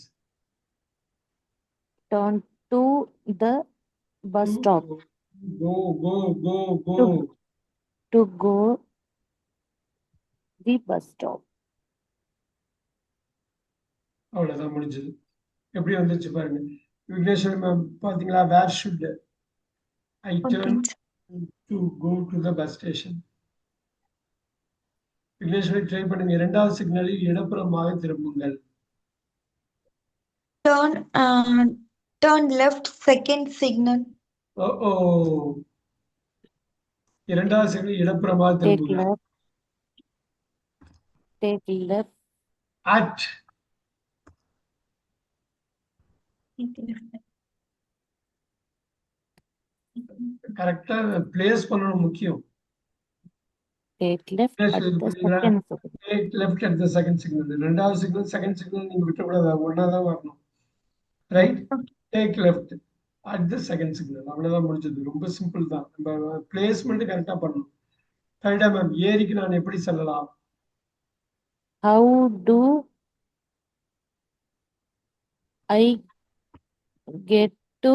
Turn to the bus stop. Go. To to go the bus stop. அவ்வளவுதான் முடிஞ்சது. எப்படி வந்துச்சு பாருங்க. விக்னேஸ்வரி மேம் பாத்தீங்களா? Where should I turn to go to the bus station. Vigneshwari try பண்ணுங்க. இரண்டாவது சிக்னலில் இடப்புறமாக திரும்புங்கள். Turn left, second signal. ஓ இரண்டாவது சிக்னல் இடப்புறமாக Take திரும்புங்க. left. Take left. அட் கரெக்டா பிளேஸ் பண்ணணும் முக்கியம். Take left Place at இது the புரியுதுங்களா? second signal. Take left at the second signal. ரெண்டாவது சிக்னல் செகண்ட் சிக்னல் நீங்க விட்டக்கூடாது, ஒன்னாதான் வரணும். Right, take left at the second signal. அவ்வளவுதான் முடிஞ்சது. ரொம்ப சிம்பிள் தான். நம்ம பிளேஸ்மெண்ட் கரெக்டா பண்ணணும். கரெக்டா மேம்? ஏரிக்கு நான் எப்படி செல்லலாம்? How do I get to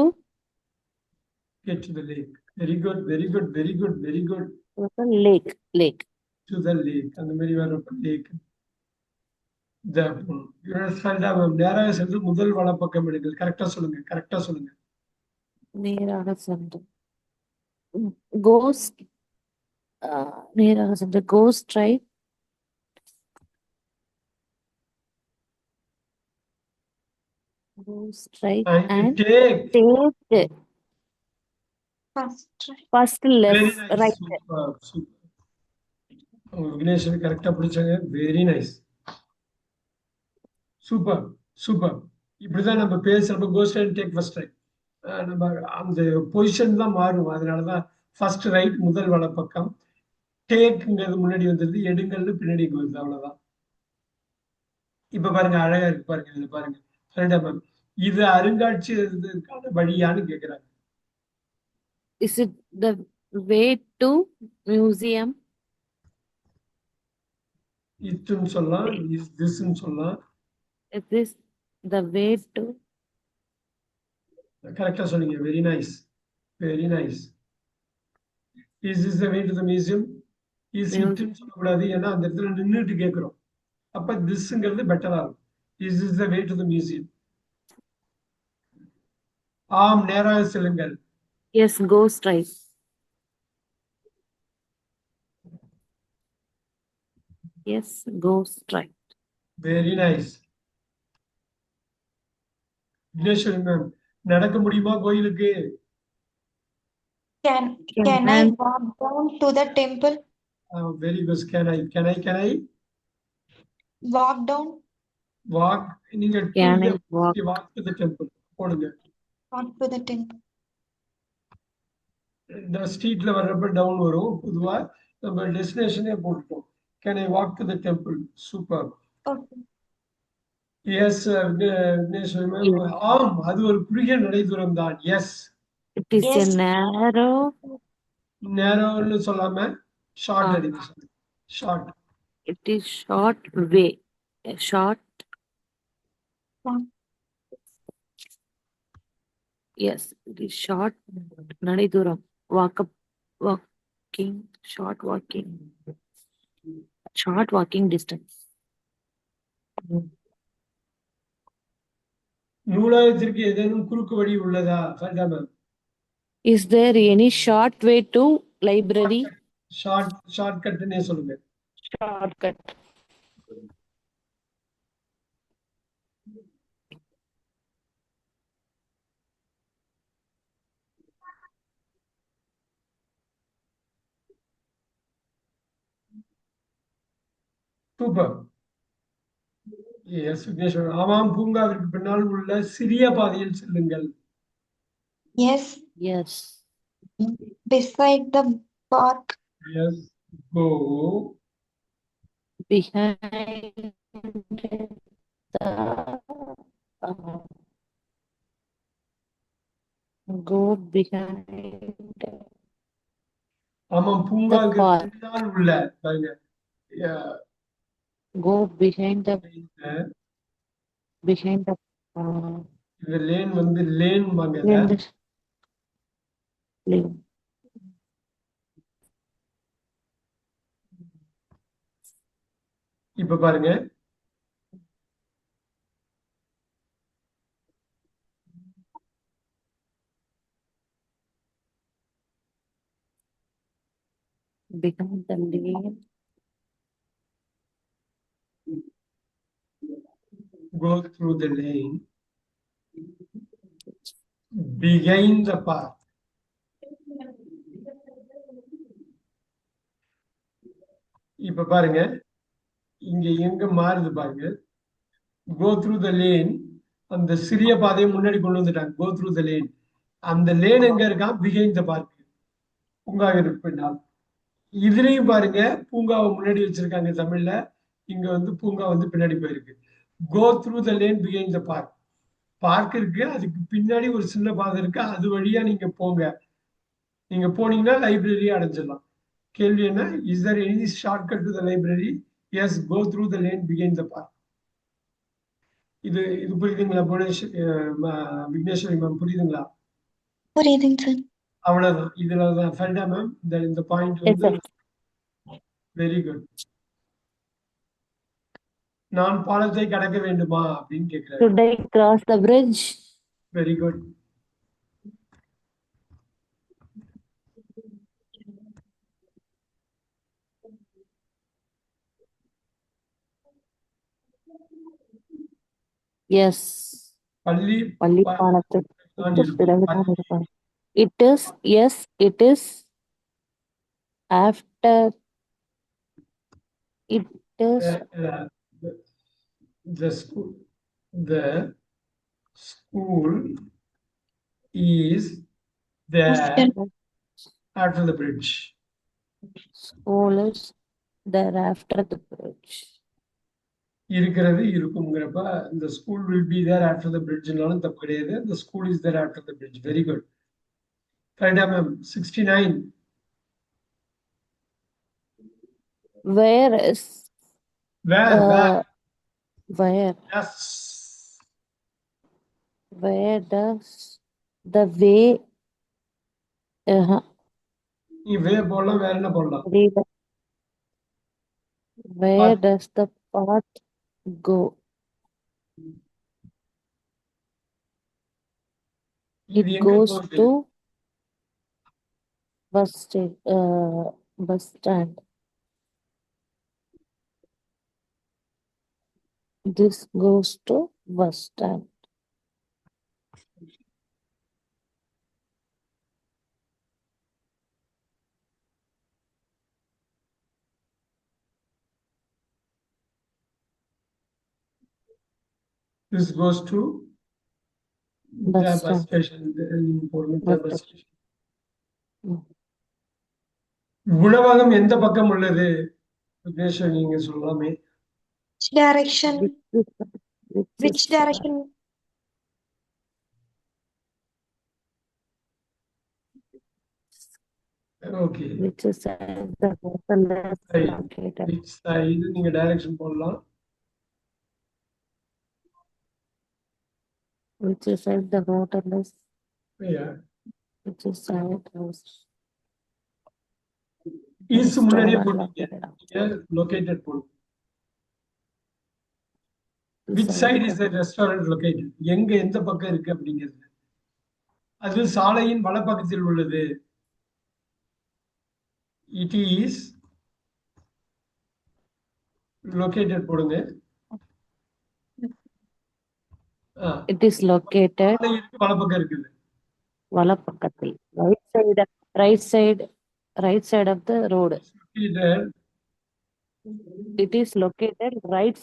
Get to the lake. Very good, very good, very good, very good. the lake? Lake. To the lake. அந்த மாதிரி வர லேக். கரெக்டா மேம்? நேராக சென்று முதல் வலப்பக்கம் எடுங்கள். கரெக்டா சொல்லுங்க, கரெக்டா சொல்லுங்க. நேராக சென்று கோஸ் நேராக சென்று go straight. Go straight And and take. take first Very left, nice. right. Super, super. Vigneshwari கரெக்டா பிடிச்சாங்க. Very nice. Super super. இப்படிதான் நம்ம பேசுறப்ப go straight and take first right. நம்ம அந்த பொசிஷன் தான் மாறும். அதனாலதான் ஃபர்ஸ்ட் ரைட் முதல் வலப்பக்கம், டேக்ங்கிறது முன்னாடி வந்தது, எடுங்கள்னு பின்னாடி வருது. அவ்வளவுதான். இப்ப பாருங்க, அழகா இருக்கு பாருங்க. இதுல பாருங்க. கரெக்டா மேம்? இது அருங்காட்சியகத்துக்கான வழியான்னு கேக்குறாங்க. Is it the way to museum? இதுன்னு சொல்லலாம், இஸ் திஸ்ன்னு சொல்லலாம். Is this the way to? கரெக்டா சொன்னீங்க. Very nice, very nice. Is this the way to the museum? Is இட்னு சொல்லக்கூடாது, ஏன்னா அந்த இடத்துல நின்றுட்டு கேட்கிறோம். அப்ப திஸ்ங்கிறது பெட்டரா இருக்கும். Is this the way to the museum? ஆம், நேராக செல்லுங்கள். Yes, go straight. Yes, go straight. Very nice. Vigneshwari ma'am, நடக்க முடியுமா கோயிலுக்கு? Can I walk down to the temple? Very good. Can I Walk down. Walk? நீங்க Can I walk? Walk to the temple போடுங்க. Walk to the temple. இந்த ஸ்ட்ரீட்ல வர்றப்ப down வரும். பொதுவா நம்ம டெஸ்டினேஷனே போட்டுட்டோம். Can I walk to the temple? Super. Okay. Yes Vigneshwari ma'am. ஆம், அது ஒரு குறுகிய நடை தூரம் தான். Yes. It is a Yes. narrow. நேரோன்னு சொல்லாம ஷார்ட் அடிங்க. Short. It is short way. A short. Yes, it is short. நடை தூரம். Walking. Short walking. Short walking distance. நூலகத்திற்கு ஏதேனும் குறுக்கு வழி உள்ளதா? கரெக்டா ma'am? Is there any short way to library? Short கட்னே சொல்லுங்க. Shortcut. சூப்பர். எஸ் விக்னேஸ்வரன். ஆமாம், பூங்காவிற்கு பின்னால் உள்ள சிறிய பாதையில் செல்லுங்கள். Yes. Yes. Beside the park. Yes, go Behind the go behind. ஆமாம், பூங்காவுக்கு park. பின்னால் உள்ள பாருங்க. Go behind the இந்த லேன் வந்து லேன் வாங்க. lane. இப்ப பாருங்க, behind the lane, go through the lane, behind the path. இப்ப பாருங்க, இங்க எங்க மாறுது பாருங்க. கோ த்ரூ த லேன், அந்த சிறிய பாதையை முன்னாடி கொண்டு வந்துட்டாங்க. கோ த்ரூ த லேன், அந்த லேன் எங்க இருக்கான்? பிஹைண்ட் த பார்க், பூங்கா இருப்பினால். இதுலயும் பாருங்க, பூங்காவை முன்னாடி வச்சிருக்காங்க தமிழ்ல, இங்க வந்து பூங்கா வந்து பின்னாடி போயிருக்கு. Go through the lane behind the park, park இருக்கு, அதுக்கு பின்னாடி ஒரு சின்ன பாதை இருக்கு, அது வழியா நீங்க போங்க. நீங்க போனீங்கன்னா லைப்ரரி அடைஞ்சிடலாம். கேள்வி என்ன? Is there any shortcut to the library? Yes, go through the lane behind the park. இது இது புரியுதுங்களா விக்னேஸ்வரி மேம்? புரியுதுங்களா? புரியுதுங்க சார். அவ்வளவுதான். இதுலதான் ஃபெல்டா மேம், இந்த பாயிண்ட் yes, வந்து sir. Very good. நான் பாலத்தை கடக்க வேண்டுமா அப்படின்னு கேட்கிறாரு. Should I cross the bridge? Very good. Yes. பள்ளி பள்ளி தான் பாலத்திற்கு இருக்கும். பிறகுதான் இருப்பாங்க. It is, yes, it is after, it is, the, the school the school is there after the bridge. school is there after the bridge. இருக்கிறது இருக்குங்கிறப்ப இந்த school will be there after the பிரிட்ஜ்னாலும் தப்பு கிடையாது. the school is there after the bridge. Very good. கரெக்டா ma'am? 69. Where is, where where, எஸ், where does the way, நீ வே போடலாம், வேற என்ன போடலாம்? where does the path go? It இது எங்க goes போகுது? to bus stand. This goes to bus stand. This goes to the Bus bus stand. station. போடணும், the Bus bus stand. station. Mm. உணவகம் எந்த பக்கம் உள்ளது? விக்னேஸ்வர் நீங்க சொல்லலாமே. Which direction? Which is, direction? Okay. which side the hotel is located? இது நீங்க direction போடலாம். Which side the hotel is? Yeah. Which side house? Is முன்னாடியே Restaurant போட்டீங்க, located. லொகேட்டட் போடுங்க. This which side side the- is the restaurant located? எங்க எந்த பக்கம் இருக்கு அப்படிங்கிறது. அது சாலையின் வலப்பக்கத்தில் உள்ளது. இட் இஸ் லொகேட்டட் போடுங்க. It is located சாலையிற்கு வலப்பக்கம் இருக்குது. வலப்பக்கத்தில். Right side of the road. Located It is located right.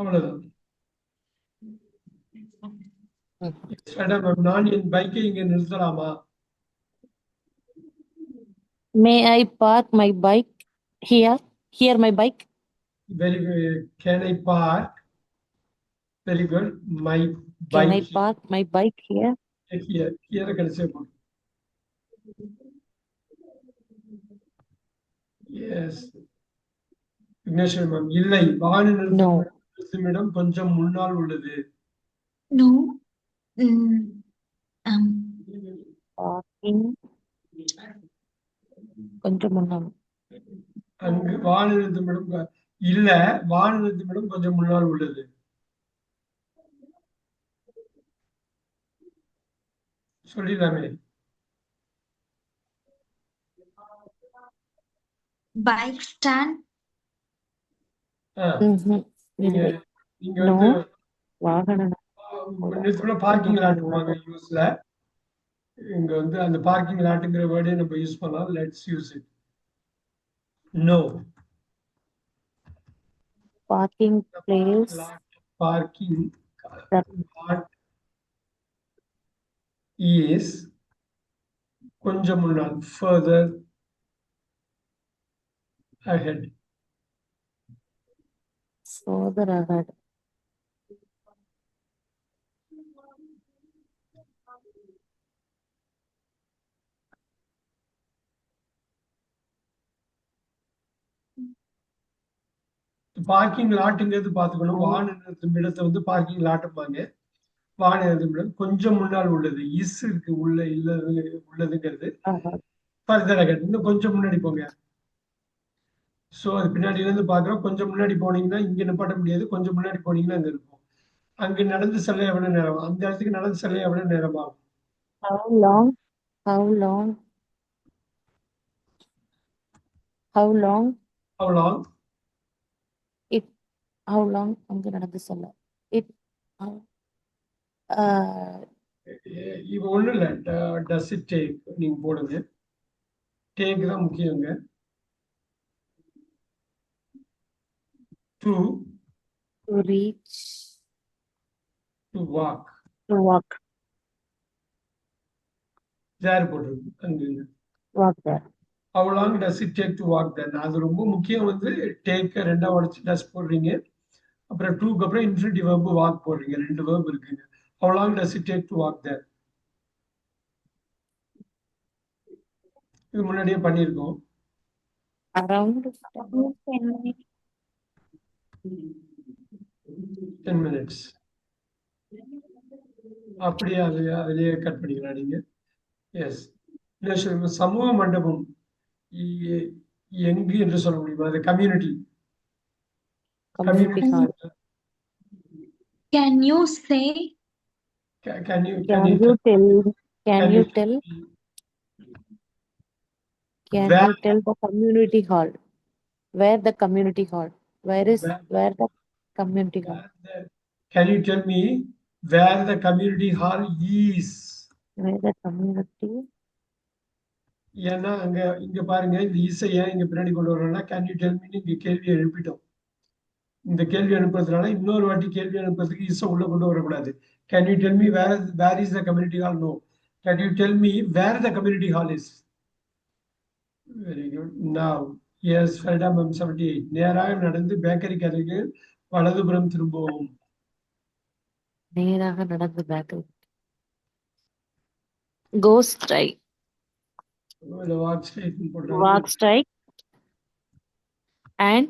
அவ்வளவுதான். Mm. மேடம், நான் என் பைக்கை இங்க நிறுத்தலாமா? May I park my bike here? Here my bike. Very good. Can I park? Very good. My Can I bike park my bike here? here. Here கடைசியா போடு. Yes. Vigneshwari ma'am, இல்லை, வாகன No. நிறுத்தம் நிறுத்துமிடம் கொஞ்சம் முன்னால் உள்ளது. No. Mm, um, Parking கொஞ்சம் முன்னாடி. அங்கு வாகன நிறுத்துமிடம் இல்ல, வாகன நிறுத்துமிடம் கொஞ்சம் முன்னால் உள்ளது. சொல்லிடலாமே. bike stand. நீங்க இல்லை. நீங்க No. வந்து வாகன நிறுத்துமிடம் பார்க்கிங் லாட்டுவாங்க யூஸ்ல. இங்க வந்து அந்த பார்க்கிங் லாட்டுங்கிற வேர்டே நம்ம யூஸ் பண்ணலாம். Let's use it. No. Parking place. Parking lot is கொஞ்சம் முன்னால், further ahead. Further ahead. Parking லாட்டுங்கிறது பாத்துக்கணும். வாகன நிறுத்தும் இடத்தை வந்து பார்க்கிங் லாட்டுப்பாங்க. வாகன நிறுத்தும் இடம் கொஞ்சம் முன்னால் உள்ளது. இஸ் இருக்கு உள்ள இல்லது உள்ளதுங்கிறது ஃபர்தர் அகட். இன்னும் கொஞ்சம் முன்னாடி போங்க. சோ அது பின்னாடில இருந்து பாக்குறோம். கொஞ்சம் முன்னாடி போனீங்கன்னா இங்க நிப்பாட்ட முடியாது. கொஞ்சம் முன்னாடி போனீங்கன்னா அங்க இருக்கும். அங்க நடந்து செல்ல எவ்வளவு நேரம், அந்த இடத்துக்கு நடந்து செல்ல எவ்வளவு நேரம் ஆகும்? How long? How long? How long? How long? It. How long? அங்க நடந்து செல்ல. It. இப்ப ஒண்ணு இல்ல. டஸ் இட் டேக் நீங்க போடுங்க. டேக் தான் முக்கியங்க. To To reach. To walk. To walk. தேர் போட்டிருக்கு அங்க. Walk there. How long does it take to walk then? அது ரொம்ப முக்கியம். வந்து டேக் ரெண்டா உடச்சு டஸ் போடுறீங்க. அப்புறம் டூக்கு அப்புறம் இன்ஃபினிட்டிவ் வெர்ப் வாக் போடுறீங்க. ரெண்டு வெர்ப் இருக்குங்க. How long does it take to walk there? இது முன்னாடியே பண்ணியிருக்கோம். Around 10 minutes. 10 minutes. அப்படியே அதுலயே கட் பண்ணிக்கலாம் நீங்க. எஸ். சமூக மண்டபம் எங்கு என்று சொல்ல முடியுமா? அது community. community hall. Can you say? Can you Can you tell? Can you tell? Can Where? you tell the community hall? Where the community hall? Where the community hall? Can you tell me where the community hall is? Where the community? ஏன்னா அங்க இங்க பாருங்க, இந்த இசை ஏன் இங்க பின்னாடி கொண்டு வரோம்னா கேன் யூ டெல் மீ இங்க கேள்வி எழுப்பிட்டோம். இந்த கேள்வி அனுப்புறதுனால இன்னொரு வாட்டி கேள்வி அனுப்புறதுக்கு இசை உள்ள கொண்டு வரக்கூடாது. Can you tell me where is the community hall? No. Can you tell me where the community hall is? Very good. Now yes ஃபெல்டா மேம் 78. நேராக நடந்து பேக்கரி கதைக்கு வலதுபுறம் திரும்பவும். நேராக நடந்து bakery. Go straight. Walk straight போடுறாங்க. Walk straight. And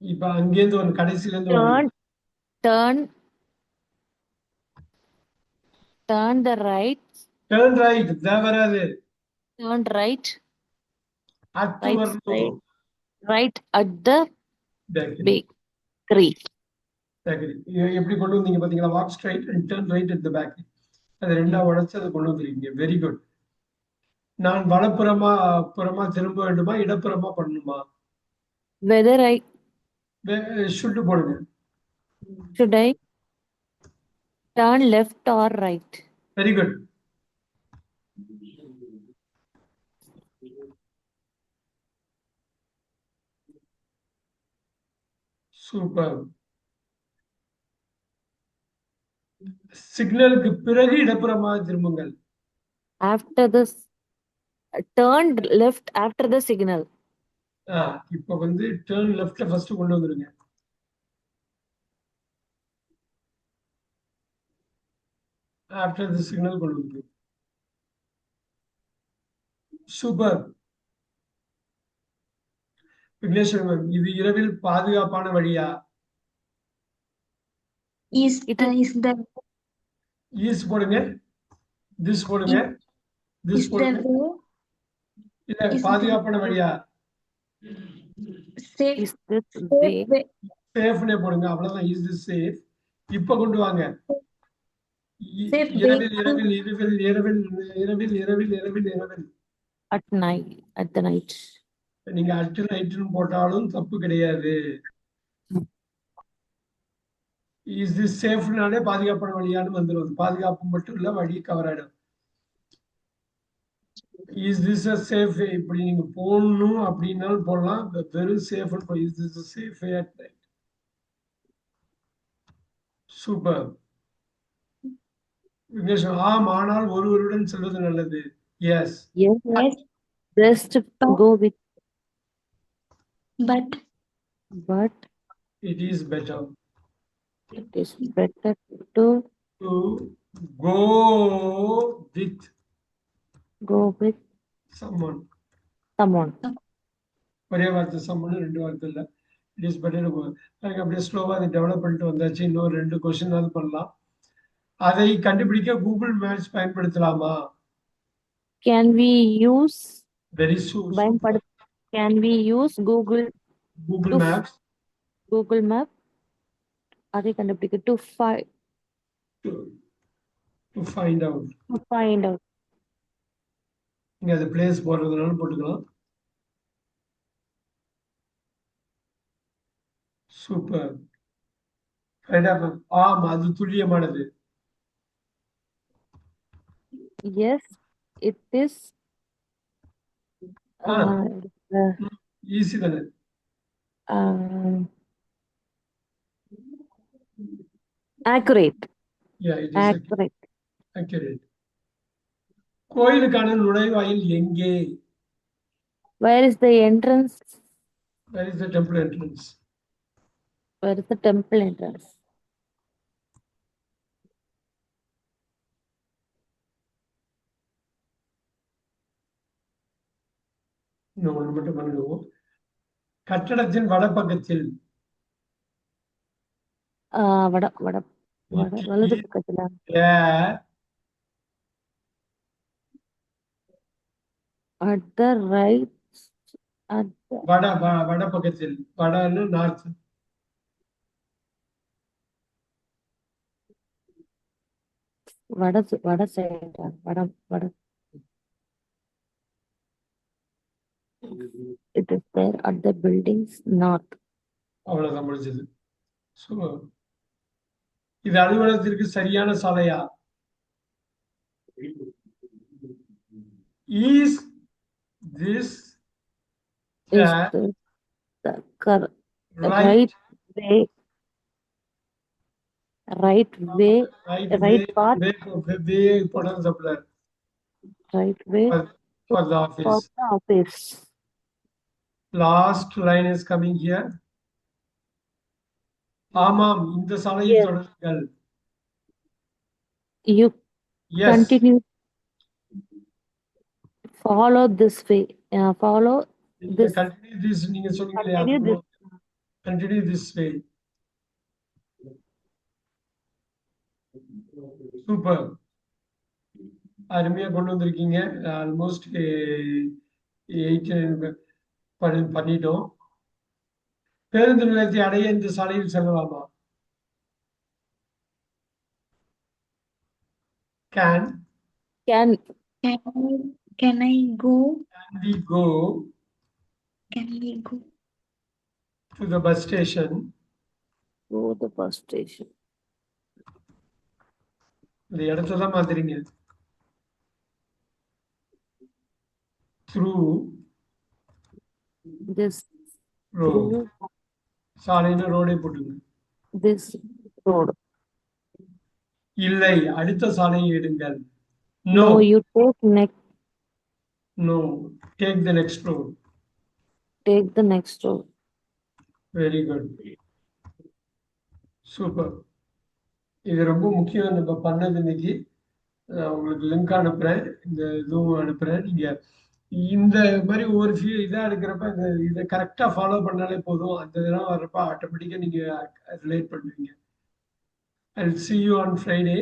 இப்ப அங்கேருந்து ஒரு கடைசில இருந்து turn the right. Turn right. வராது. Turn right. அத்து Right வரணும். side. Right at the bakery. bakery. Bakery எப்படி கொண்டு வந்தீங்க பாத்தீங்களா? Walk straight and turn right at the bakery. அது ரெண்டா உடைச்சு அதை கொண்டு வந்துருக்கீங்க. Very good. நான் வலப்புறமா திரும்ப வேண்டுமா, இடப்புறமா பண்ணணுமா? Whether I ஷுட் போடுங்க. should I turn left or right? Very good. Super. சிக்னலுக்கு பிறகு இடப்புறமாக திரும்புங்கள். After this, turn left after the signal. இப்ப வந்து டர்ன் லெஃப்ட்ல ஃபர்ஸ்ட் கொண்டு வந்துருங்க. ஆஃப்டர் தி சிக்னல் கொண்டு வந்துருங்க. சூப்பர். விக்னேஸ்வரன் மேம், இது இரவில் பாதுகாப்பான வழியா? Is It is is the is போடுங்க, திஸ் போடுங்க, திஸ் is the போடுங்க. way இல்ல is பாதுகாப்பான the வழியா safe is this safe way. way சேஃப்னே போடுங்க. அவ்வளவுதான். Is this safe? இப்ப கொண்டு வாங்க. safe way இரவில் to இரவில் இரவில் இரவில் இரவில் இரவில் இரவில் இரவில். At night, at the night. நீங்க அட்டு நைட்டுன்னு போட்டாலும் தப்பு கிடையாது. இஸ் திஸ் சேஃப்னாலே பாதுகாப்பான வழியான்னு வந்துடும். பாதுகாப்பு மட்டும் இல்ல, வழி கவர் ஆயிடும். Is this a safe? இப்படி நீங்க போடணும் அப்படின்னாலும் போடலாம். வெறும் safe. Is this a safe at night? Super. Vignesh, ஆம், ஆனால் ஒருவருடன் செல்வது நல்லது. S. Yes, yes best go with, but but It is better it is better to to go with go with someone. someone. ஒரே வார்த்தை someone, ரெண்டு வார்த்தை இல்ல. It is better. எனக்கு அப்படியே ஸ்லோவா அதை டெவலப் பண்ணிட்டு வந்தாச்சு. இன்னும் 2 கொஸ்டின் பண்ணலாம். அதை கண்டுபிடிக்க கூகுள் மேப்ஸ் பயன்படுத்தலாமா? Can we use வெரி பயன்படு- can we use Google to maps Google Map அதை கண்டுபிடிக்க to to find out. find out. நீங்க அது பிளேஸ் போடுறதுனால போட்டுக்கலாம். சூப்பர். ஆம், அது துல்லியமானது. Yes, it is ஆ, uh, ஈஸி தானே. um, accurate. Yeah, it is Accurate. accurate. கோயிலுக்கான நுழைவாயில் எங்கே? Where is the entrance? Where is the temple entrance? Where is the temple entrance? இன்னும் ஒன்று மட்டும் பண்ணிடுவோம். கட்டடத்தின் வடபக்கத்தில் வட வட வட வலது பக்கத்துல a at the right at the வடபக்கத்தில். வடன்னு நார்த். வட சைடு வட it is there at the buildings north. அவ்வளவுதான் முடிஞ்சது. ஸோ இது அலுவலகத்திற்கு சரியான சாலையா? Is this Is the right way right path right way for the for office? the office. Last line is coming here. ஆமாம், இந்த சாலையில் Yes. தொடருங்கள். You Yes. continue follow this way. Follow this. Continue this. நீங்க சொன்னீங்க இல்லையா? Continue this. Continue this way. Super. அருமையா கொண்டு வந்திருக்கீங்க. ஆல்மோஸ்ட் 8 பண்ணிட்டோம். பேருந்து நிலையத்தை அடைய இந்த சாலையில் செல்லலாமா? Can Can can I go we go can we go to the bus station? go the bus station. இந்த இடத்தை தான் மாத்துறீங்க. Through This road. through சாலைன்னு ரோடே போட்டுங்க. this road. இல்லை, அடுத்த சாலையை எடுங்கள். No, No, you no, take the next road. take the next road. Very good. Super. இது ரொம்ப முக்கியம் நம்ம பண்ணது இன்னைக்கு. உங்களுக்கு லிங்க் அனுப்புறேன், இந்த இதுவும் அனுப்புறேன். நீங்க இந்த மாதிரி ஒரு இதா எடுக்கிறப்ப இதை கரெக்டா ஃபாலோ பண்ணாலே போதும். அந்த இதெல்லாம் வர்றப்ப ஆட்டோமேட்டிக்கா நீங்க ரிலேட் பண்ணுவீங்க. I'll see you on Friday.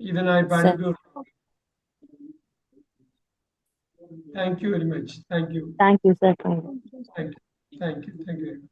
இதை நான் இப்ப Sir. அனுப்பி விடுறேன். Thank you very much. Thank you. Thank you, sir. Thank you. Thank you. Thank you. Thank you very much.